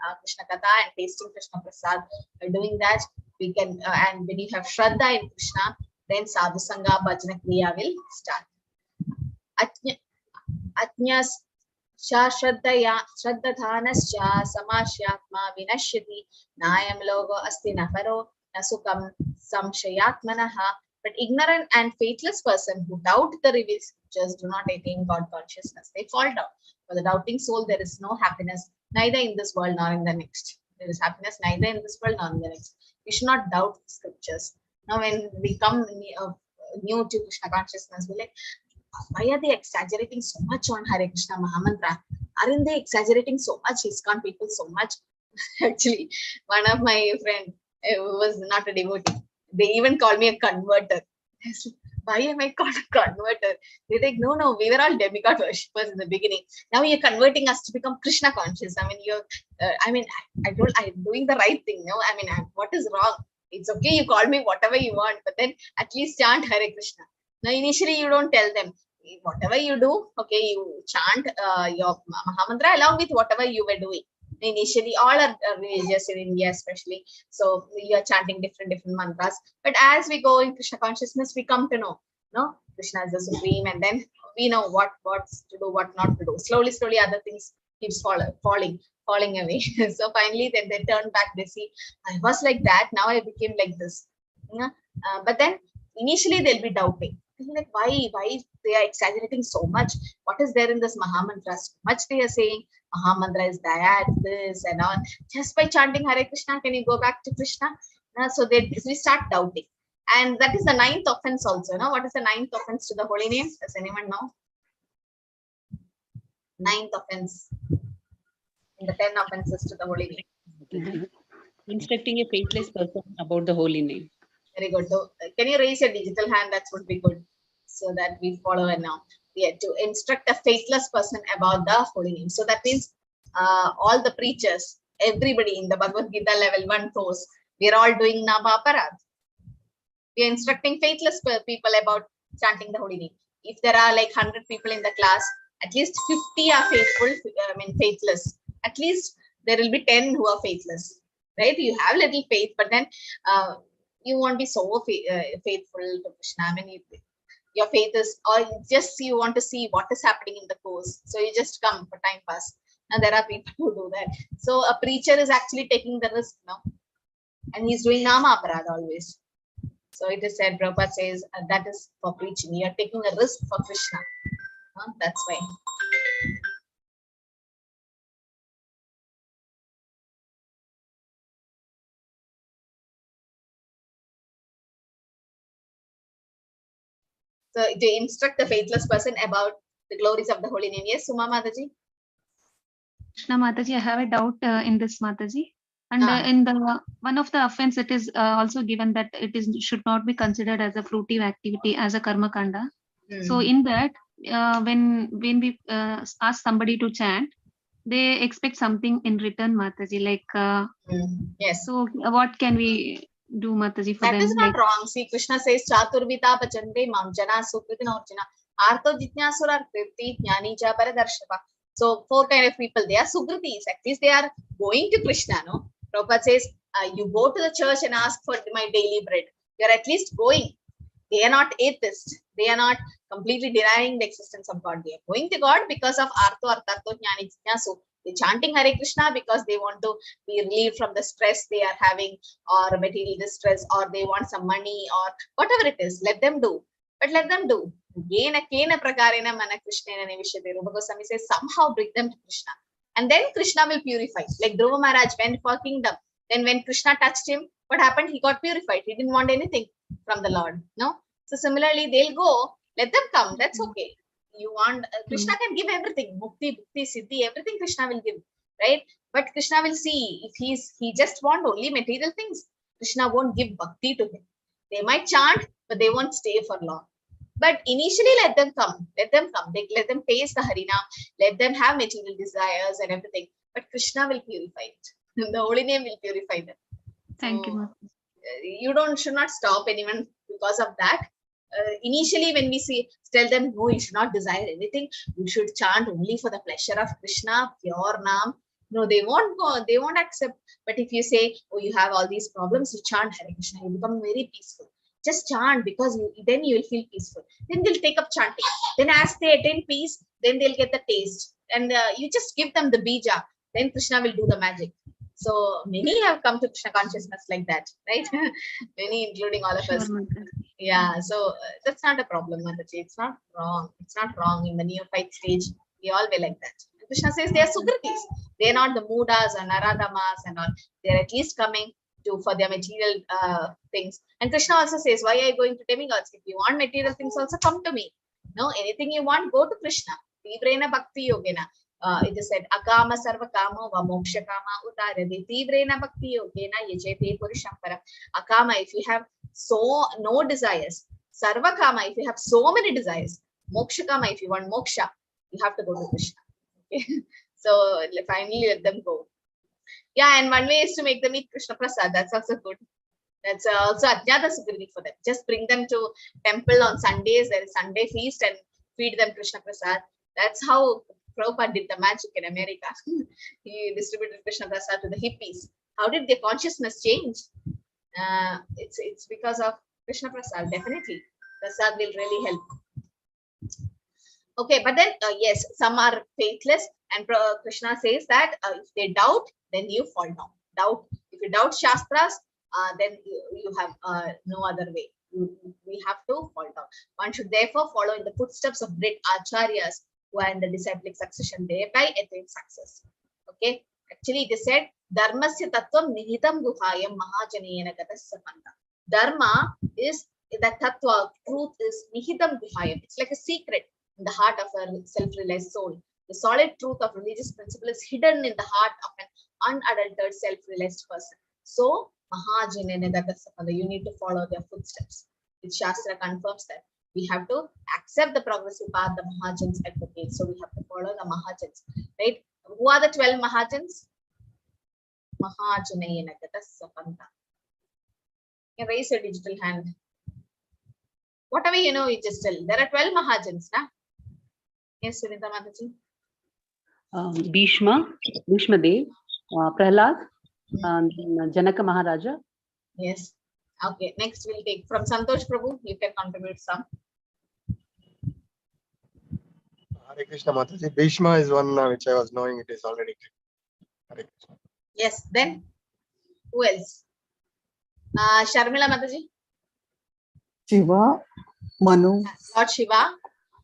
Katha and tasting Krishna Prasad. By doing that, we can, and when you have Shraddha in Krishna, then Sadhu Sangha Bhajana Kriya will start. Atnyas Shraddhaya Shraddhathanasya Samashyatma Vinashyati Nayam Logo Asti Nafaro Nasukam Samshayatmanaha. But ignorant and faithless person who doubt the revealed scriptures do not attain God consciousness. They fall down. For the doubting soul, there is no happiness, neither in this world nor in the next. There is happiness neither in this world nor in the next. We should not doubt the scriptures. Now, when we come new to Krishna consciousness, we're like, why are they exaggerating so much on Hare Krishna Mahamantra? Aren't they exaggerating so much? ISKCON people so much. Actually, one of my friends was not a devotee. They even called me a converter. Why am I called a converter? They're like, no, we were all demigod worshippers in the beginning. Now you're converting us to become Krishna conscious. I mean, I'm doing the right thing. No, I mean, what is wrong? It's okay, you call me whatever you want, but then at least chant Hare Krishna. Now, initially, you don't tell them, whatever you do, okay, you chant your Mahamantra along with whatever you were doing. Initially, all are religious in India, especially. So, you are chanting different mantras. But as we go in Krishna consciousness, we come to know, no, Krishna is the supreme, and then we know what to do, what not to do. Slowly, other things keeps falling. falling away. So finally, then they turn back. They see, I was like that. Now I became like this. But then initially they'll be doubting. Like, why they are exaggerating so much? What is there in this Mahamantra? So much they are saying Mahamantra is that, this and all. Just by chanting Hare Krishna, can you go back to Krishna? So we start doubting. And that is the 9th offense also. No? What is the 9th offense to the holy name? Does anyone know? 9th offense in the 10 offenses to the holy name. Instructing a faithless person about the holy name. Very good. So, can you raise your digital hand? That would be good, so that we follow it now. Yeah, to instruct a faithless person about the holy name. So that means all the preachers, everybody in the Bhagavad Gita level 1 course, we are all doing Nama Aparad. We are instructing faithless people about chanting the holy name. If there are like 100 people in the class, at least 50 are faithless. At least there will be 10 who are faithless, right? You have little faith, but then you won't be so faithful to Krishna. I mean, your faith is, or just you want to see what is happening in the course. So you just come for time pass. And there are people who do that. So a preacher is actually taking the risk now. And he's doing Nama Aparad always. So it is said, Prabhupada says, that is for preaching. You are taking a risk for Krishna. That's why. So to instruct the faithless person about the glories of the holy name. Yes, Suma Mataji? Krishna Mataji, I have a doubt in this, Mataji. And in the one of the offense, it is also given that it is should not be considered as a fruitive activity, as a karma kanda. So in that, when we ask somebody to chant, they expect something in return, Mataji. Like yes. So what can we do, Mataji, for that them? Is not wrong. See, Krishna says, Chaturvita Pachande Mam Jana Sukriti Norjana Artho Jitnyasura Kriti Jnani Cha Paradarshava. So 4 kind of people, they are Sukritis. At least they are going to Krishna, no? Prabhupada says, you go to the church and ask for my daily bread. You are at least going. They are not atheists. They are not completely denying the existence of God. They are going to God because of Artho Arthato Jnani Jitnyasu. They're chanting Hare Krishna because they want to be relieved from the stress they are having, or material distress, or they want some money, or whatever it is. Let them do. But let them do. Because Swami says, somehow bring them to Krishna. And then Krishna will purify. Like Dhruva Maharaj went for kingdom. Then when Krishna touched him, what happened? He got purified. He didn't want anything from the Lord. No? So similarly, they'll go. Let them come. That's okay. You want Krishna can give everything, mukti, bhakti, siddhi, everything Krishna will give, right? But Krishna will see if he just want only material things. Krishna won't give bhakti to him. They might chant, but they won't stay for long. But initially, let them come. Let them come. Let them taste the Harinam. Let them have material desires and everything. But Krishna will purify it. The holy name will purify them. Thank you. You should not stop anyone because of that. Initially, when we tell them, no, you should not desire anything. You should chant only for the pleasure of Krishna, pure Nam. No, they won't go. They won't accept. But if you say, oh, you have all these problems, you chant Hare Krishna, you become very peaceful. Just chant, because then you will feel peaceful. Then they'll take up chanting. Then as they attain peace, then they'll get the taste. And you just give them the bija. Then Krishna will do the magic. So many have come to Krishna consciousness like that, right? Many, including all of us. Yeah, so that's not a problem, Mataji. It's not wrong. It's not wrong in the neophyte stage. We all be like that. And Krishna says they are Sukritis. They are not the Mudas or Naradamas and all. They are at least coming for their material things. And Krishna also says, why are you going to demigods? If you want material things, also come to me. No, anything you want, go to Krishna. Tivrena Bhakti Yogena. It is said, Akama Sarva Kama Va Moksha Kama Utarade Tivrena Bhakti Yogena Yajete Purishamparam. Akama, if you have no desires. Sarva Kama, if you have so many desires. Moksha Kama, if you want moksha, you have to go to Krishna. Okay? So finally let them go. Yeah, and one way is to make them eat Krishna Prasad. That's also good. That's also Ajnata Sukriti for them. Just bring them to temple on Sundays. There is Sunday feast and feed them Krishna Prasad. That's how Prabhupada did the magic in America. He distributed Krishna Prasad to the hippies. How did their consciousness change? It's because of Krishna Prasad, definitely. Prasad will really help. Okay, but then yes, some are faithless, and Krishna says that if they doubt, then you fall down. Doubt. If you doubt Shastras, then you have no other way. We have to fall down. One should therefore follow in the footsteps of great acharyas who are in the disciplic succession, thereby attain success. Okay, actually it is said, Dharmasya tattvam nihitam guhayam mahajanena gatasya panta. Dharma is the tattva, truth is nihitam guhayam. It's like a secret in the heart of a self-realized soul. The solid truth of religious principle is hidden in the heart of an unadulterated self-realized person. So, you need to follow their footsteps. Which Shastra confirms that we have to accept the progressive path the Mahajans advocate. So, we have to follow the Mahajans. Right? Who are the 12 Mahajans? Mahajanayana Gatasapanta. You raise your digital hand. Whatever you know, you just tell. There are 12 Mahajans, na? Yes, Sunita Mataji. Bhishma Dev, Prahlad, Janaka Maharaja. Yes. Okay. Next, we'll take from Santosh Prabhu. You can contribute some. Hare Krishna Mataji. Bhishma is one which I was knowing. It is already clear. Hare Krishna. Yes. Then, who else? Sharmila Mataji. Shiva, Manu. Lord Shiva.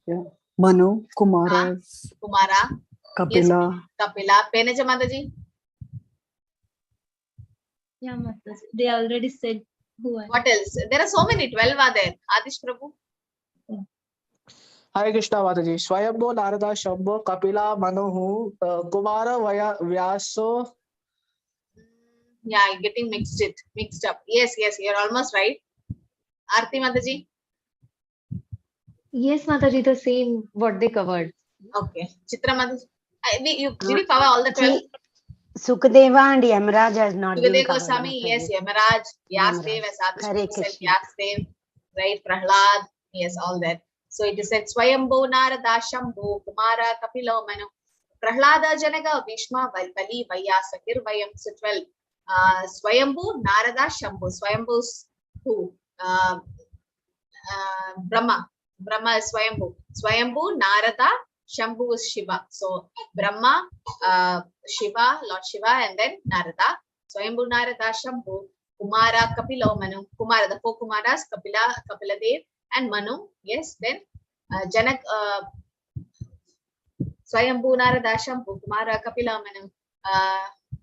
Yeah. Manu, Kumara. Kumara. Kapila. Yes, Kapila. Peneja Mataji. Yeah, Mataji. They already said who are. What else? There are so many. 12 are there. Adish Prabhu. Hare Krishna Mataji. Swayambhu, Narada, Shambhu, Kapila, Manu, Kumara, Vyaso. Yeah, I'm getting mixed up. Yes, you're almost right. Aarti Mataji. Yes, Mataji, the same what they covered. Okay. Chitra Mataji. Did we cover all the 12? Sukadeva and Yamaraj has not been Sukadeva covered. Goswami, yes, Yamaraj, Yasdev, as Adish said, Yasdev, right, Prahlad, yes, all that. So it is said, Swayambhu, Narada, Shambhu, Kumara, Kapilo, Manu, Prahlada, Janaka, Bhishma, Valpali, Vyasa, Vayam, so 12. Swayambhu, Narada, Shambhu. Swayambhu's who? Brahma is Swayambhu. Swayambhu, Narada, Shambhu is Shiva. So Brahma, Shiva, Lord Shiva, and then Narada. Swayambhu, Narada, Shambhu, Kumara, Kapilo, Manu. Kumara, the 4 Kumaras, Kapila Dev, and Manu. Yes, then Janak, Swayambhu, Narada, Shambhu, Kumara, Kapila, Manu.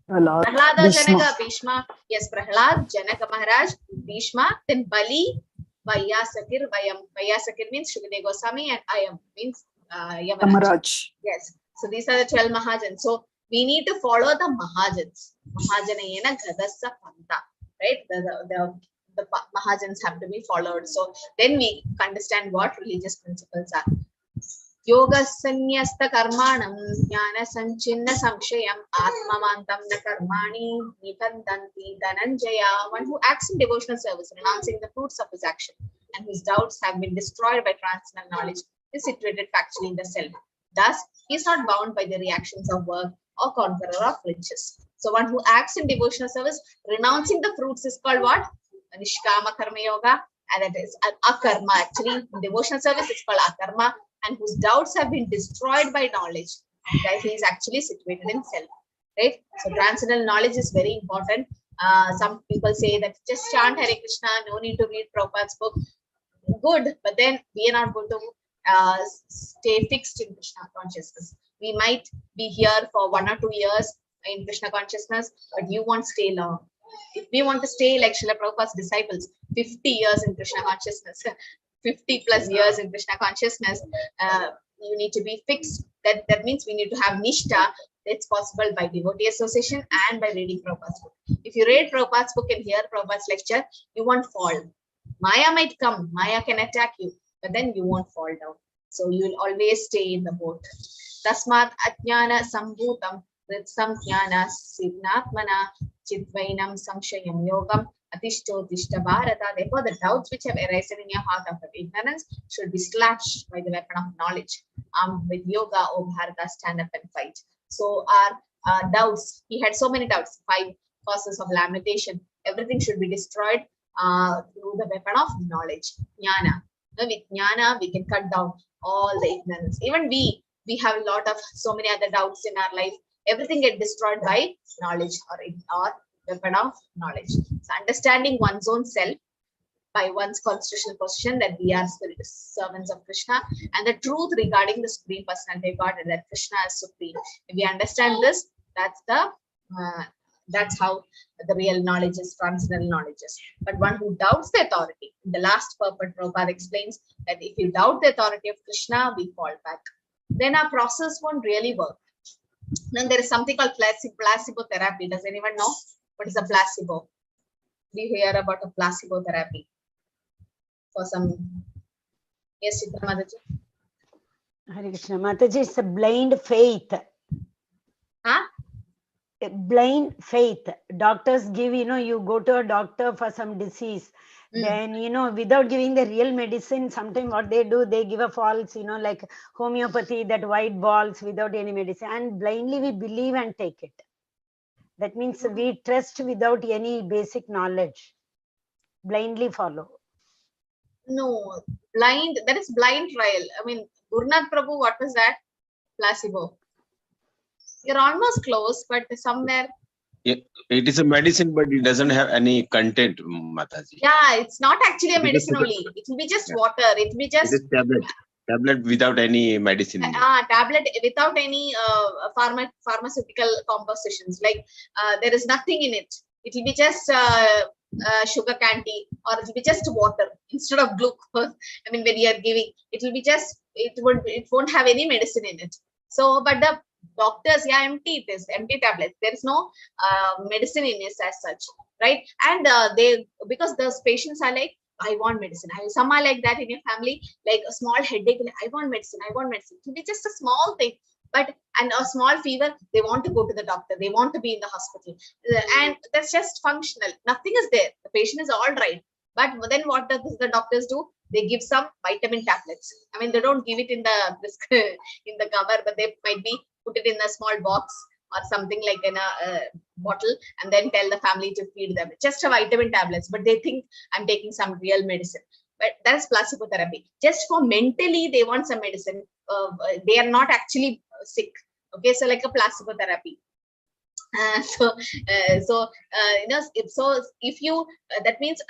Prahlada, Janaka, Bhishma. Yes, Prahlad, Janaka Maharaj, Bhishma, then Bali, Vyasakir, Vayam. Vyasakir means Shukadeva Goswami, and Ayam means Yamaraj. Yes. So these are the 12 Mahajans. So we need to follow the Mahajans. Mahajanayana Gadasa Panta. Right? The Mahajans have to be followed. So then we understand what religious principles are. Yoga Sanyasta Karmanam Jnana Sanchinna Samshayam Atmamantam Na Karmani Nikandanti Dhananjaya. One who acts in devotional service, renouncing the fruits of his action, and whose doubts have been destroyed by transcendental knowledge, is situated factually in the self. Thus, he is not bound by the reactions of work or conqueror of riches. So one who acts in devotional service, renouncing the fruits, is called what? Nishkama Karma Yoga, and that is Akarma. Actually, in devotional service, it's called Akarma, and whose doubts have been destroyed by knowledge, that he is actually situated in self. Right? So transcendental knowledge is very important. Some people say that just chant Hare Krishna, no need to read Prabhupada's book. Good, but then we are not going to stay fixed in Krishna consciousness. We might be here for 1 or 2 years in Krishna consciousness, but you won't stay long. If we want to stay like Srila Prabhupada's disciples, 50 years in Krishna consciousness, 50 plus years in Krishna consciousness, you need to be fixed. That means we need to have Nishta. It's possible by devotee association and by reading Prabhupada's book. If you read Prabhupada's book and hear Prabhupada's lecture, you won't fall. Maya might come, Maya can attack you, but then you won't fall down. So you will always stay in the boat. Tasmat Ajnana Sambhutam Ritsam Jnana Siddhnatmana Chitvainam Samshayam Yogam Atishto Tishta Bharata. Therefore, the doubts which have arisen in your heart of ignorance should be slashed by the weapon of knowledge. Armed with yoga, O Bharata, stand up and fight. So our doubts, he had so many doubts, 5 causes of lamentation. Everything should be destroyed through the weapon of knowledge, jnana. With jnana, we can cut down all the ignorance. Even we have a lot of so many other doubts in our life. Everything get destroyed by knowledge or weapon of knowledge. So understanding one's own self by one's constitutional position that we are spirit servants of Krishna, and the truth regarding the Supreme Personality of God, and that Krishna is supreme. If we understand this, that's how the real knowledge is, transcendental knowledge is. But one who doubts the authority, in the last purport, Prabhupada explains that if you doubt the authority of Krishna, we fall back. Then our process won't really work. Then there is something called placebo therapy. Does anyone know what is a placebo? Do you hear about a placebo therapy? For some, yes, Chitra Mataji. Hare Krishna. Mataji, it's a blind faith. Huh? A blind faith. Doctors give, you go to a doctor for some disease. Then, without giving the real medicine, sometimes what they do, they give a false, like homeopathy, that white balls without any medicine. And blindly we believe and take it. That means we trust without any basic knowledge. Blindly follow. No, blind, that is blind trial. I mean, Gurnath Prabhu, what was that? Placebo. You're almost close, but somewhere. It is a medicine, but it doesn't have any content, Mataji. Yeah, it's not actually a medicine only. It will be just water. It will be just. It is tablet without any medicine. Tablet without any pharmaceutical compositions. Like there is nothing in it. It will be just sugar candy, or it will be just water instead of glucose. I mean, when you are giving, it will be just, it won't have any medicine in it. So, but the doctors, empty, it is empty tablets. There is no medicine in it as such, right? And because those patients are like, I want medicine. Some are like that in your family, like a small headache, like, I want medicine. It will be just a small thing. And a small fever, they want to go to the doctor. They want to be in the hospital. And that's just functional. Nothing is there. The patient is all right. But then what does the doctors do? They give some vitamin tablets. I mean, they don't give it in the cover, but they might be put it in a small box or something like in a bottle, and then tell the family to feed them. Just a vitamin tablets, but they think I'm taking some real medicine. But that's placebo therapy. Just for mentally, they want some medicine. They are not actually sick. Okay, so like a placebo therapy. If you that means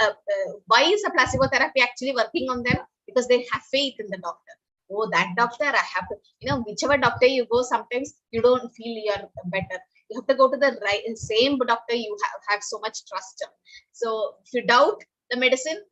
why is a placebo therapy actually working on them? Because they have faith in the doctor. Oh, that doctor, I have to, whichever doctor you go, sometimes you don't feel you're better. You have to go to the same doctor you have so much trust on. So if you doubt the medicine,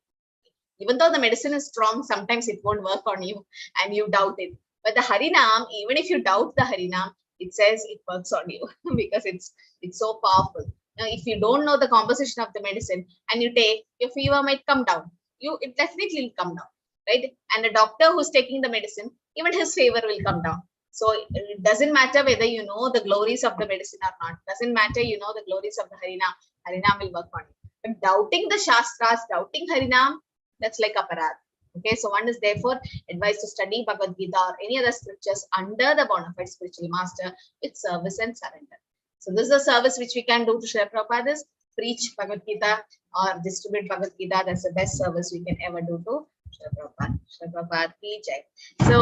even though the medicine is strong, sometimes it won't work on you and you doubt it. But the Harinam, even if you doubt the Harinam, it says it works on you because it's so powerful. Now, if you don't know the composition of the medicine and you take, your fever might come down. It definitely will come down, right? And a doctor who's taking the medicine, even his fever will come down. So it doesn't matter whether you know the glories of the medicine or not. Doesn't matter you know the glories of the Harinam. Harinam will work on you. But doubting the Shastras, doubting Harinam, that's like aparad. Okay, so one is therefore advised to study Bhagavad Gita or any other scriptures under the bona fide spiritual master with service and surrender. So this is a service which we can do to Srila Prabhupada, is preach Bhagavad Gita or distribute Bhagavad Gita. That's the best service we can ever do to Srila Prabhupada. Srila Prabhupada, ki jai. So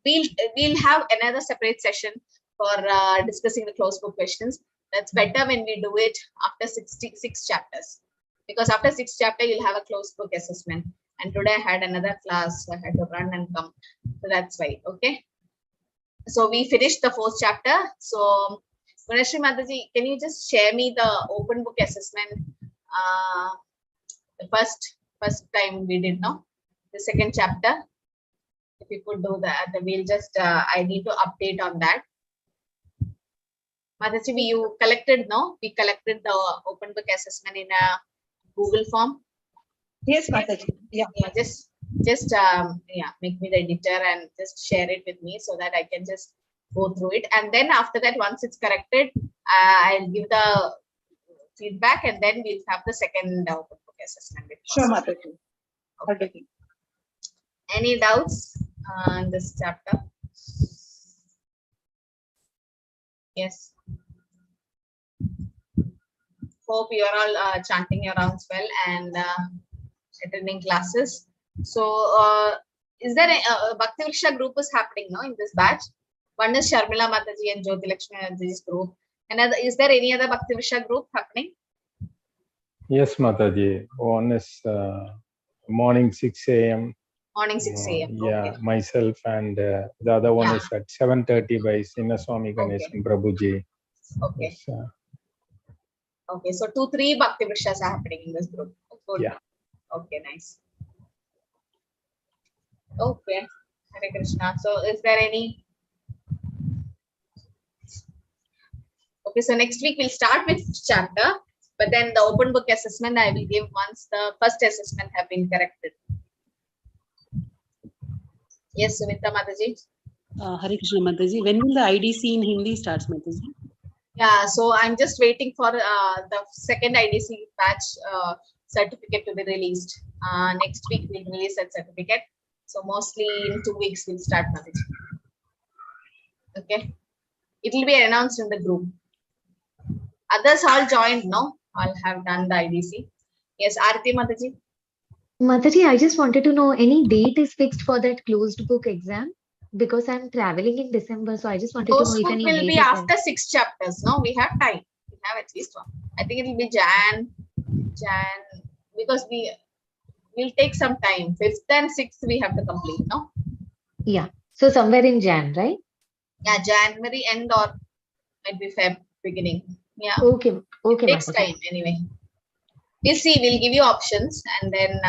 we'll have another separate session for discussing the closed book questions. That's better when we do it after 66 chapters. Because after 6th chapter, you'll have a closed book assessment. And today I had another class, so I had to run and come. So that's why, okay. So we finished the 4th chapter. So Gunashri Mataji, can you just share me the open book assessment? The first time we did, no? The 2nd chapter. If you could do that, we'll just, I need to update on that. Mataji, you collected, no? We collected the open book assessment in a Google form. Yes, Mataji. Yeah. Just make me the editor and just share it with me so that I can just go through it. And then after that, once it's corrected, I'll give the feedback and then we'll have the 2nd open book assessment. Sure, Mataji. Okay. Any doubts on this chapter? Yes. Hope you are all chanting your rounds well and attending classes. So, is there a Bhakti Vriksha group is happening now in this batch? One is Sharmila Mataji and Jyoti Lakshmi Mataji's group. Another, is there any other Bhakti Vriksha group happening? Yes, Mataji. One is morning 6 a.m. Morning 6 a.m. Yeah, Okay. myself, and the other one is at 7:30 by Sinnaswamy Ganesan Prabhuji. Okay. Yes, Okay, so 2-3 Bhakti Vrikshas are happening in this group. Good. yeah. Okay, nice. Okay, Hare Krishna. So, is there any? Okay, so next week we'll start with chapter, but then the open book assessment I will give once the first assessment have been corrected. Yes, Sumita Mataji. Hare Krishna Mataji. When will the IDC in Hindi starts, Mataji? Yeah, so I'm just waiting for the second IDC batch certificate to be released. Next week we'll release that certificate. So mostly in 2 weeks we'll start, Mataji. Okay. It will be announced in the group. Others all joined, no? All have done the IDC. Yes, Aarti Mataji. Mataji, I just wanted to know, any date is fixed for that closed book exam? Because I'm traveling in December, so I just wanted to know Closed if book any will date be is after 6 chapters. No, we have time. We have at least one. I think it will be Jan, because we'll take some time. 5th and 6th we have to complete, no? Yeah. So somewhere in Jan, right? Yeah, January end or might be Feb beginning. Yeah. Okay. Okay. It takes Mataji. time anyway. We'll see. We'll give you options and then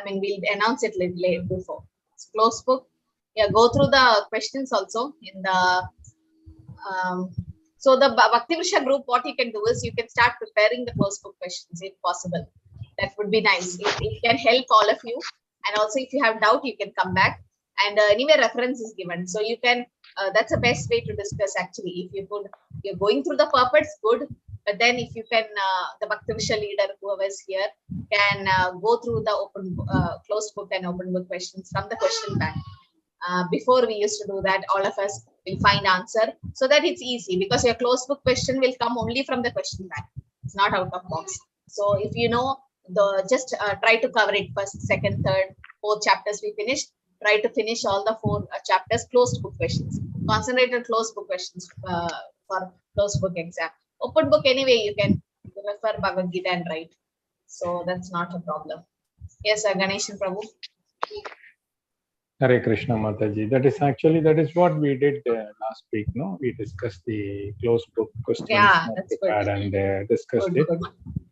we'll announce it late before. It's closed book. Yeah, go through the questions also in the. So the Bhakti Vriksha group, what you can do is you can start preparing the closed book questions if possible. That would be nice. It can help all of you. And also, if you have doubt, you can come back. And anyway, reference is given. So you can. That's the best way to discuss actually. If you're going through the purports, good. But then if you can, the Bhakti Vriksha leader, whoever is here, can go through the closed book and open book questions from the question bank. Before we used to do that, all of us will find answer so that it's easy, because your closed book question will come only from the question bank. It's not out of box. So if you know just try to cover it first, second, third, 4 chapters we finished. Try to finish all the 4 chapters closed book questions. Concentrated closed book questions for closed book exam. Open book anyway, you can refer Bhagavad Gita and write. So that's not a problem. Yes, Ganeshan Prabhu. Hare Krishna Mataji. That is what we did last week. No, we discussed the closed book questions. Yeah, that's good. And discussed it.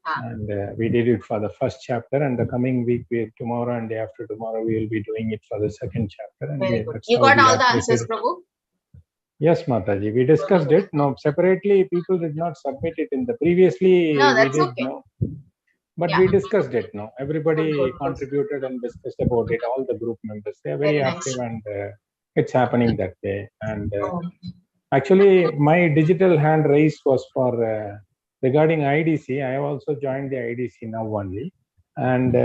And we did it for the first chapter. And the coming week, tomorrow and day after tomorrow, we will be doing it for the second chapter. And very good. You got all the answers, Prabhu? Yes, Mataji. We discussed it. No, separately, people did not submit it in the previously. No, that's we did, okay. No. But we discussed it. No, everybody contributed and discussed about it. All the group members, they are very active, and it's happening that way. And actually, my digital hand raised was for regarding IDC. I have also joined the IDC now only, and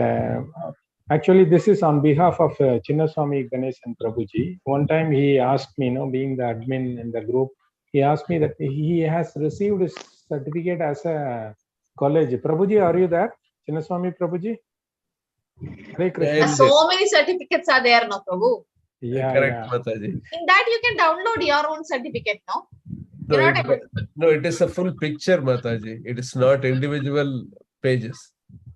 actually, this is on behalf of Chinnaswamy Ganesan Prabhuji. One time he asked me, being the admin in the group, he asked me that he has received his certificate as a college. Prabhuji, are you there? Chinnaswamy Prabhuji? Hare Krishna. So many certificates are there, no, Prabhu? Yeah, correct, Mataji. In that you can download your own certificate, no? No, it is a full picture, Mataji. It is not individual pages.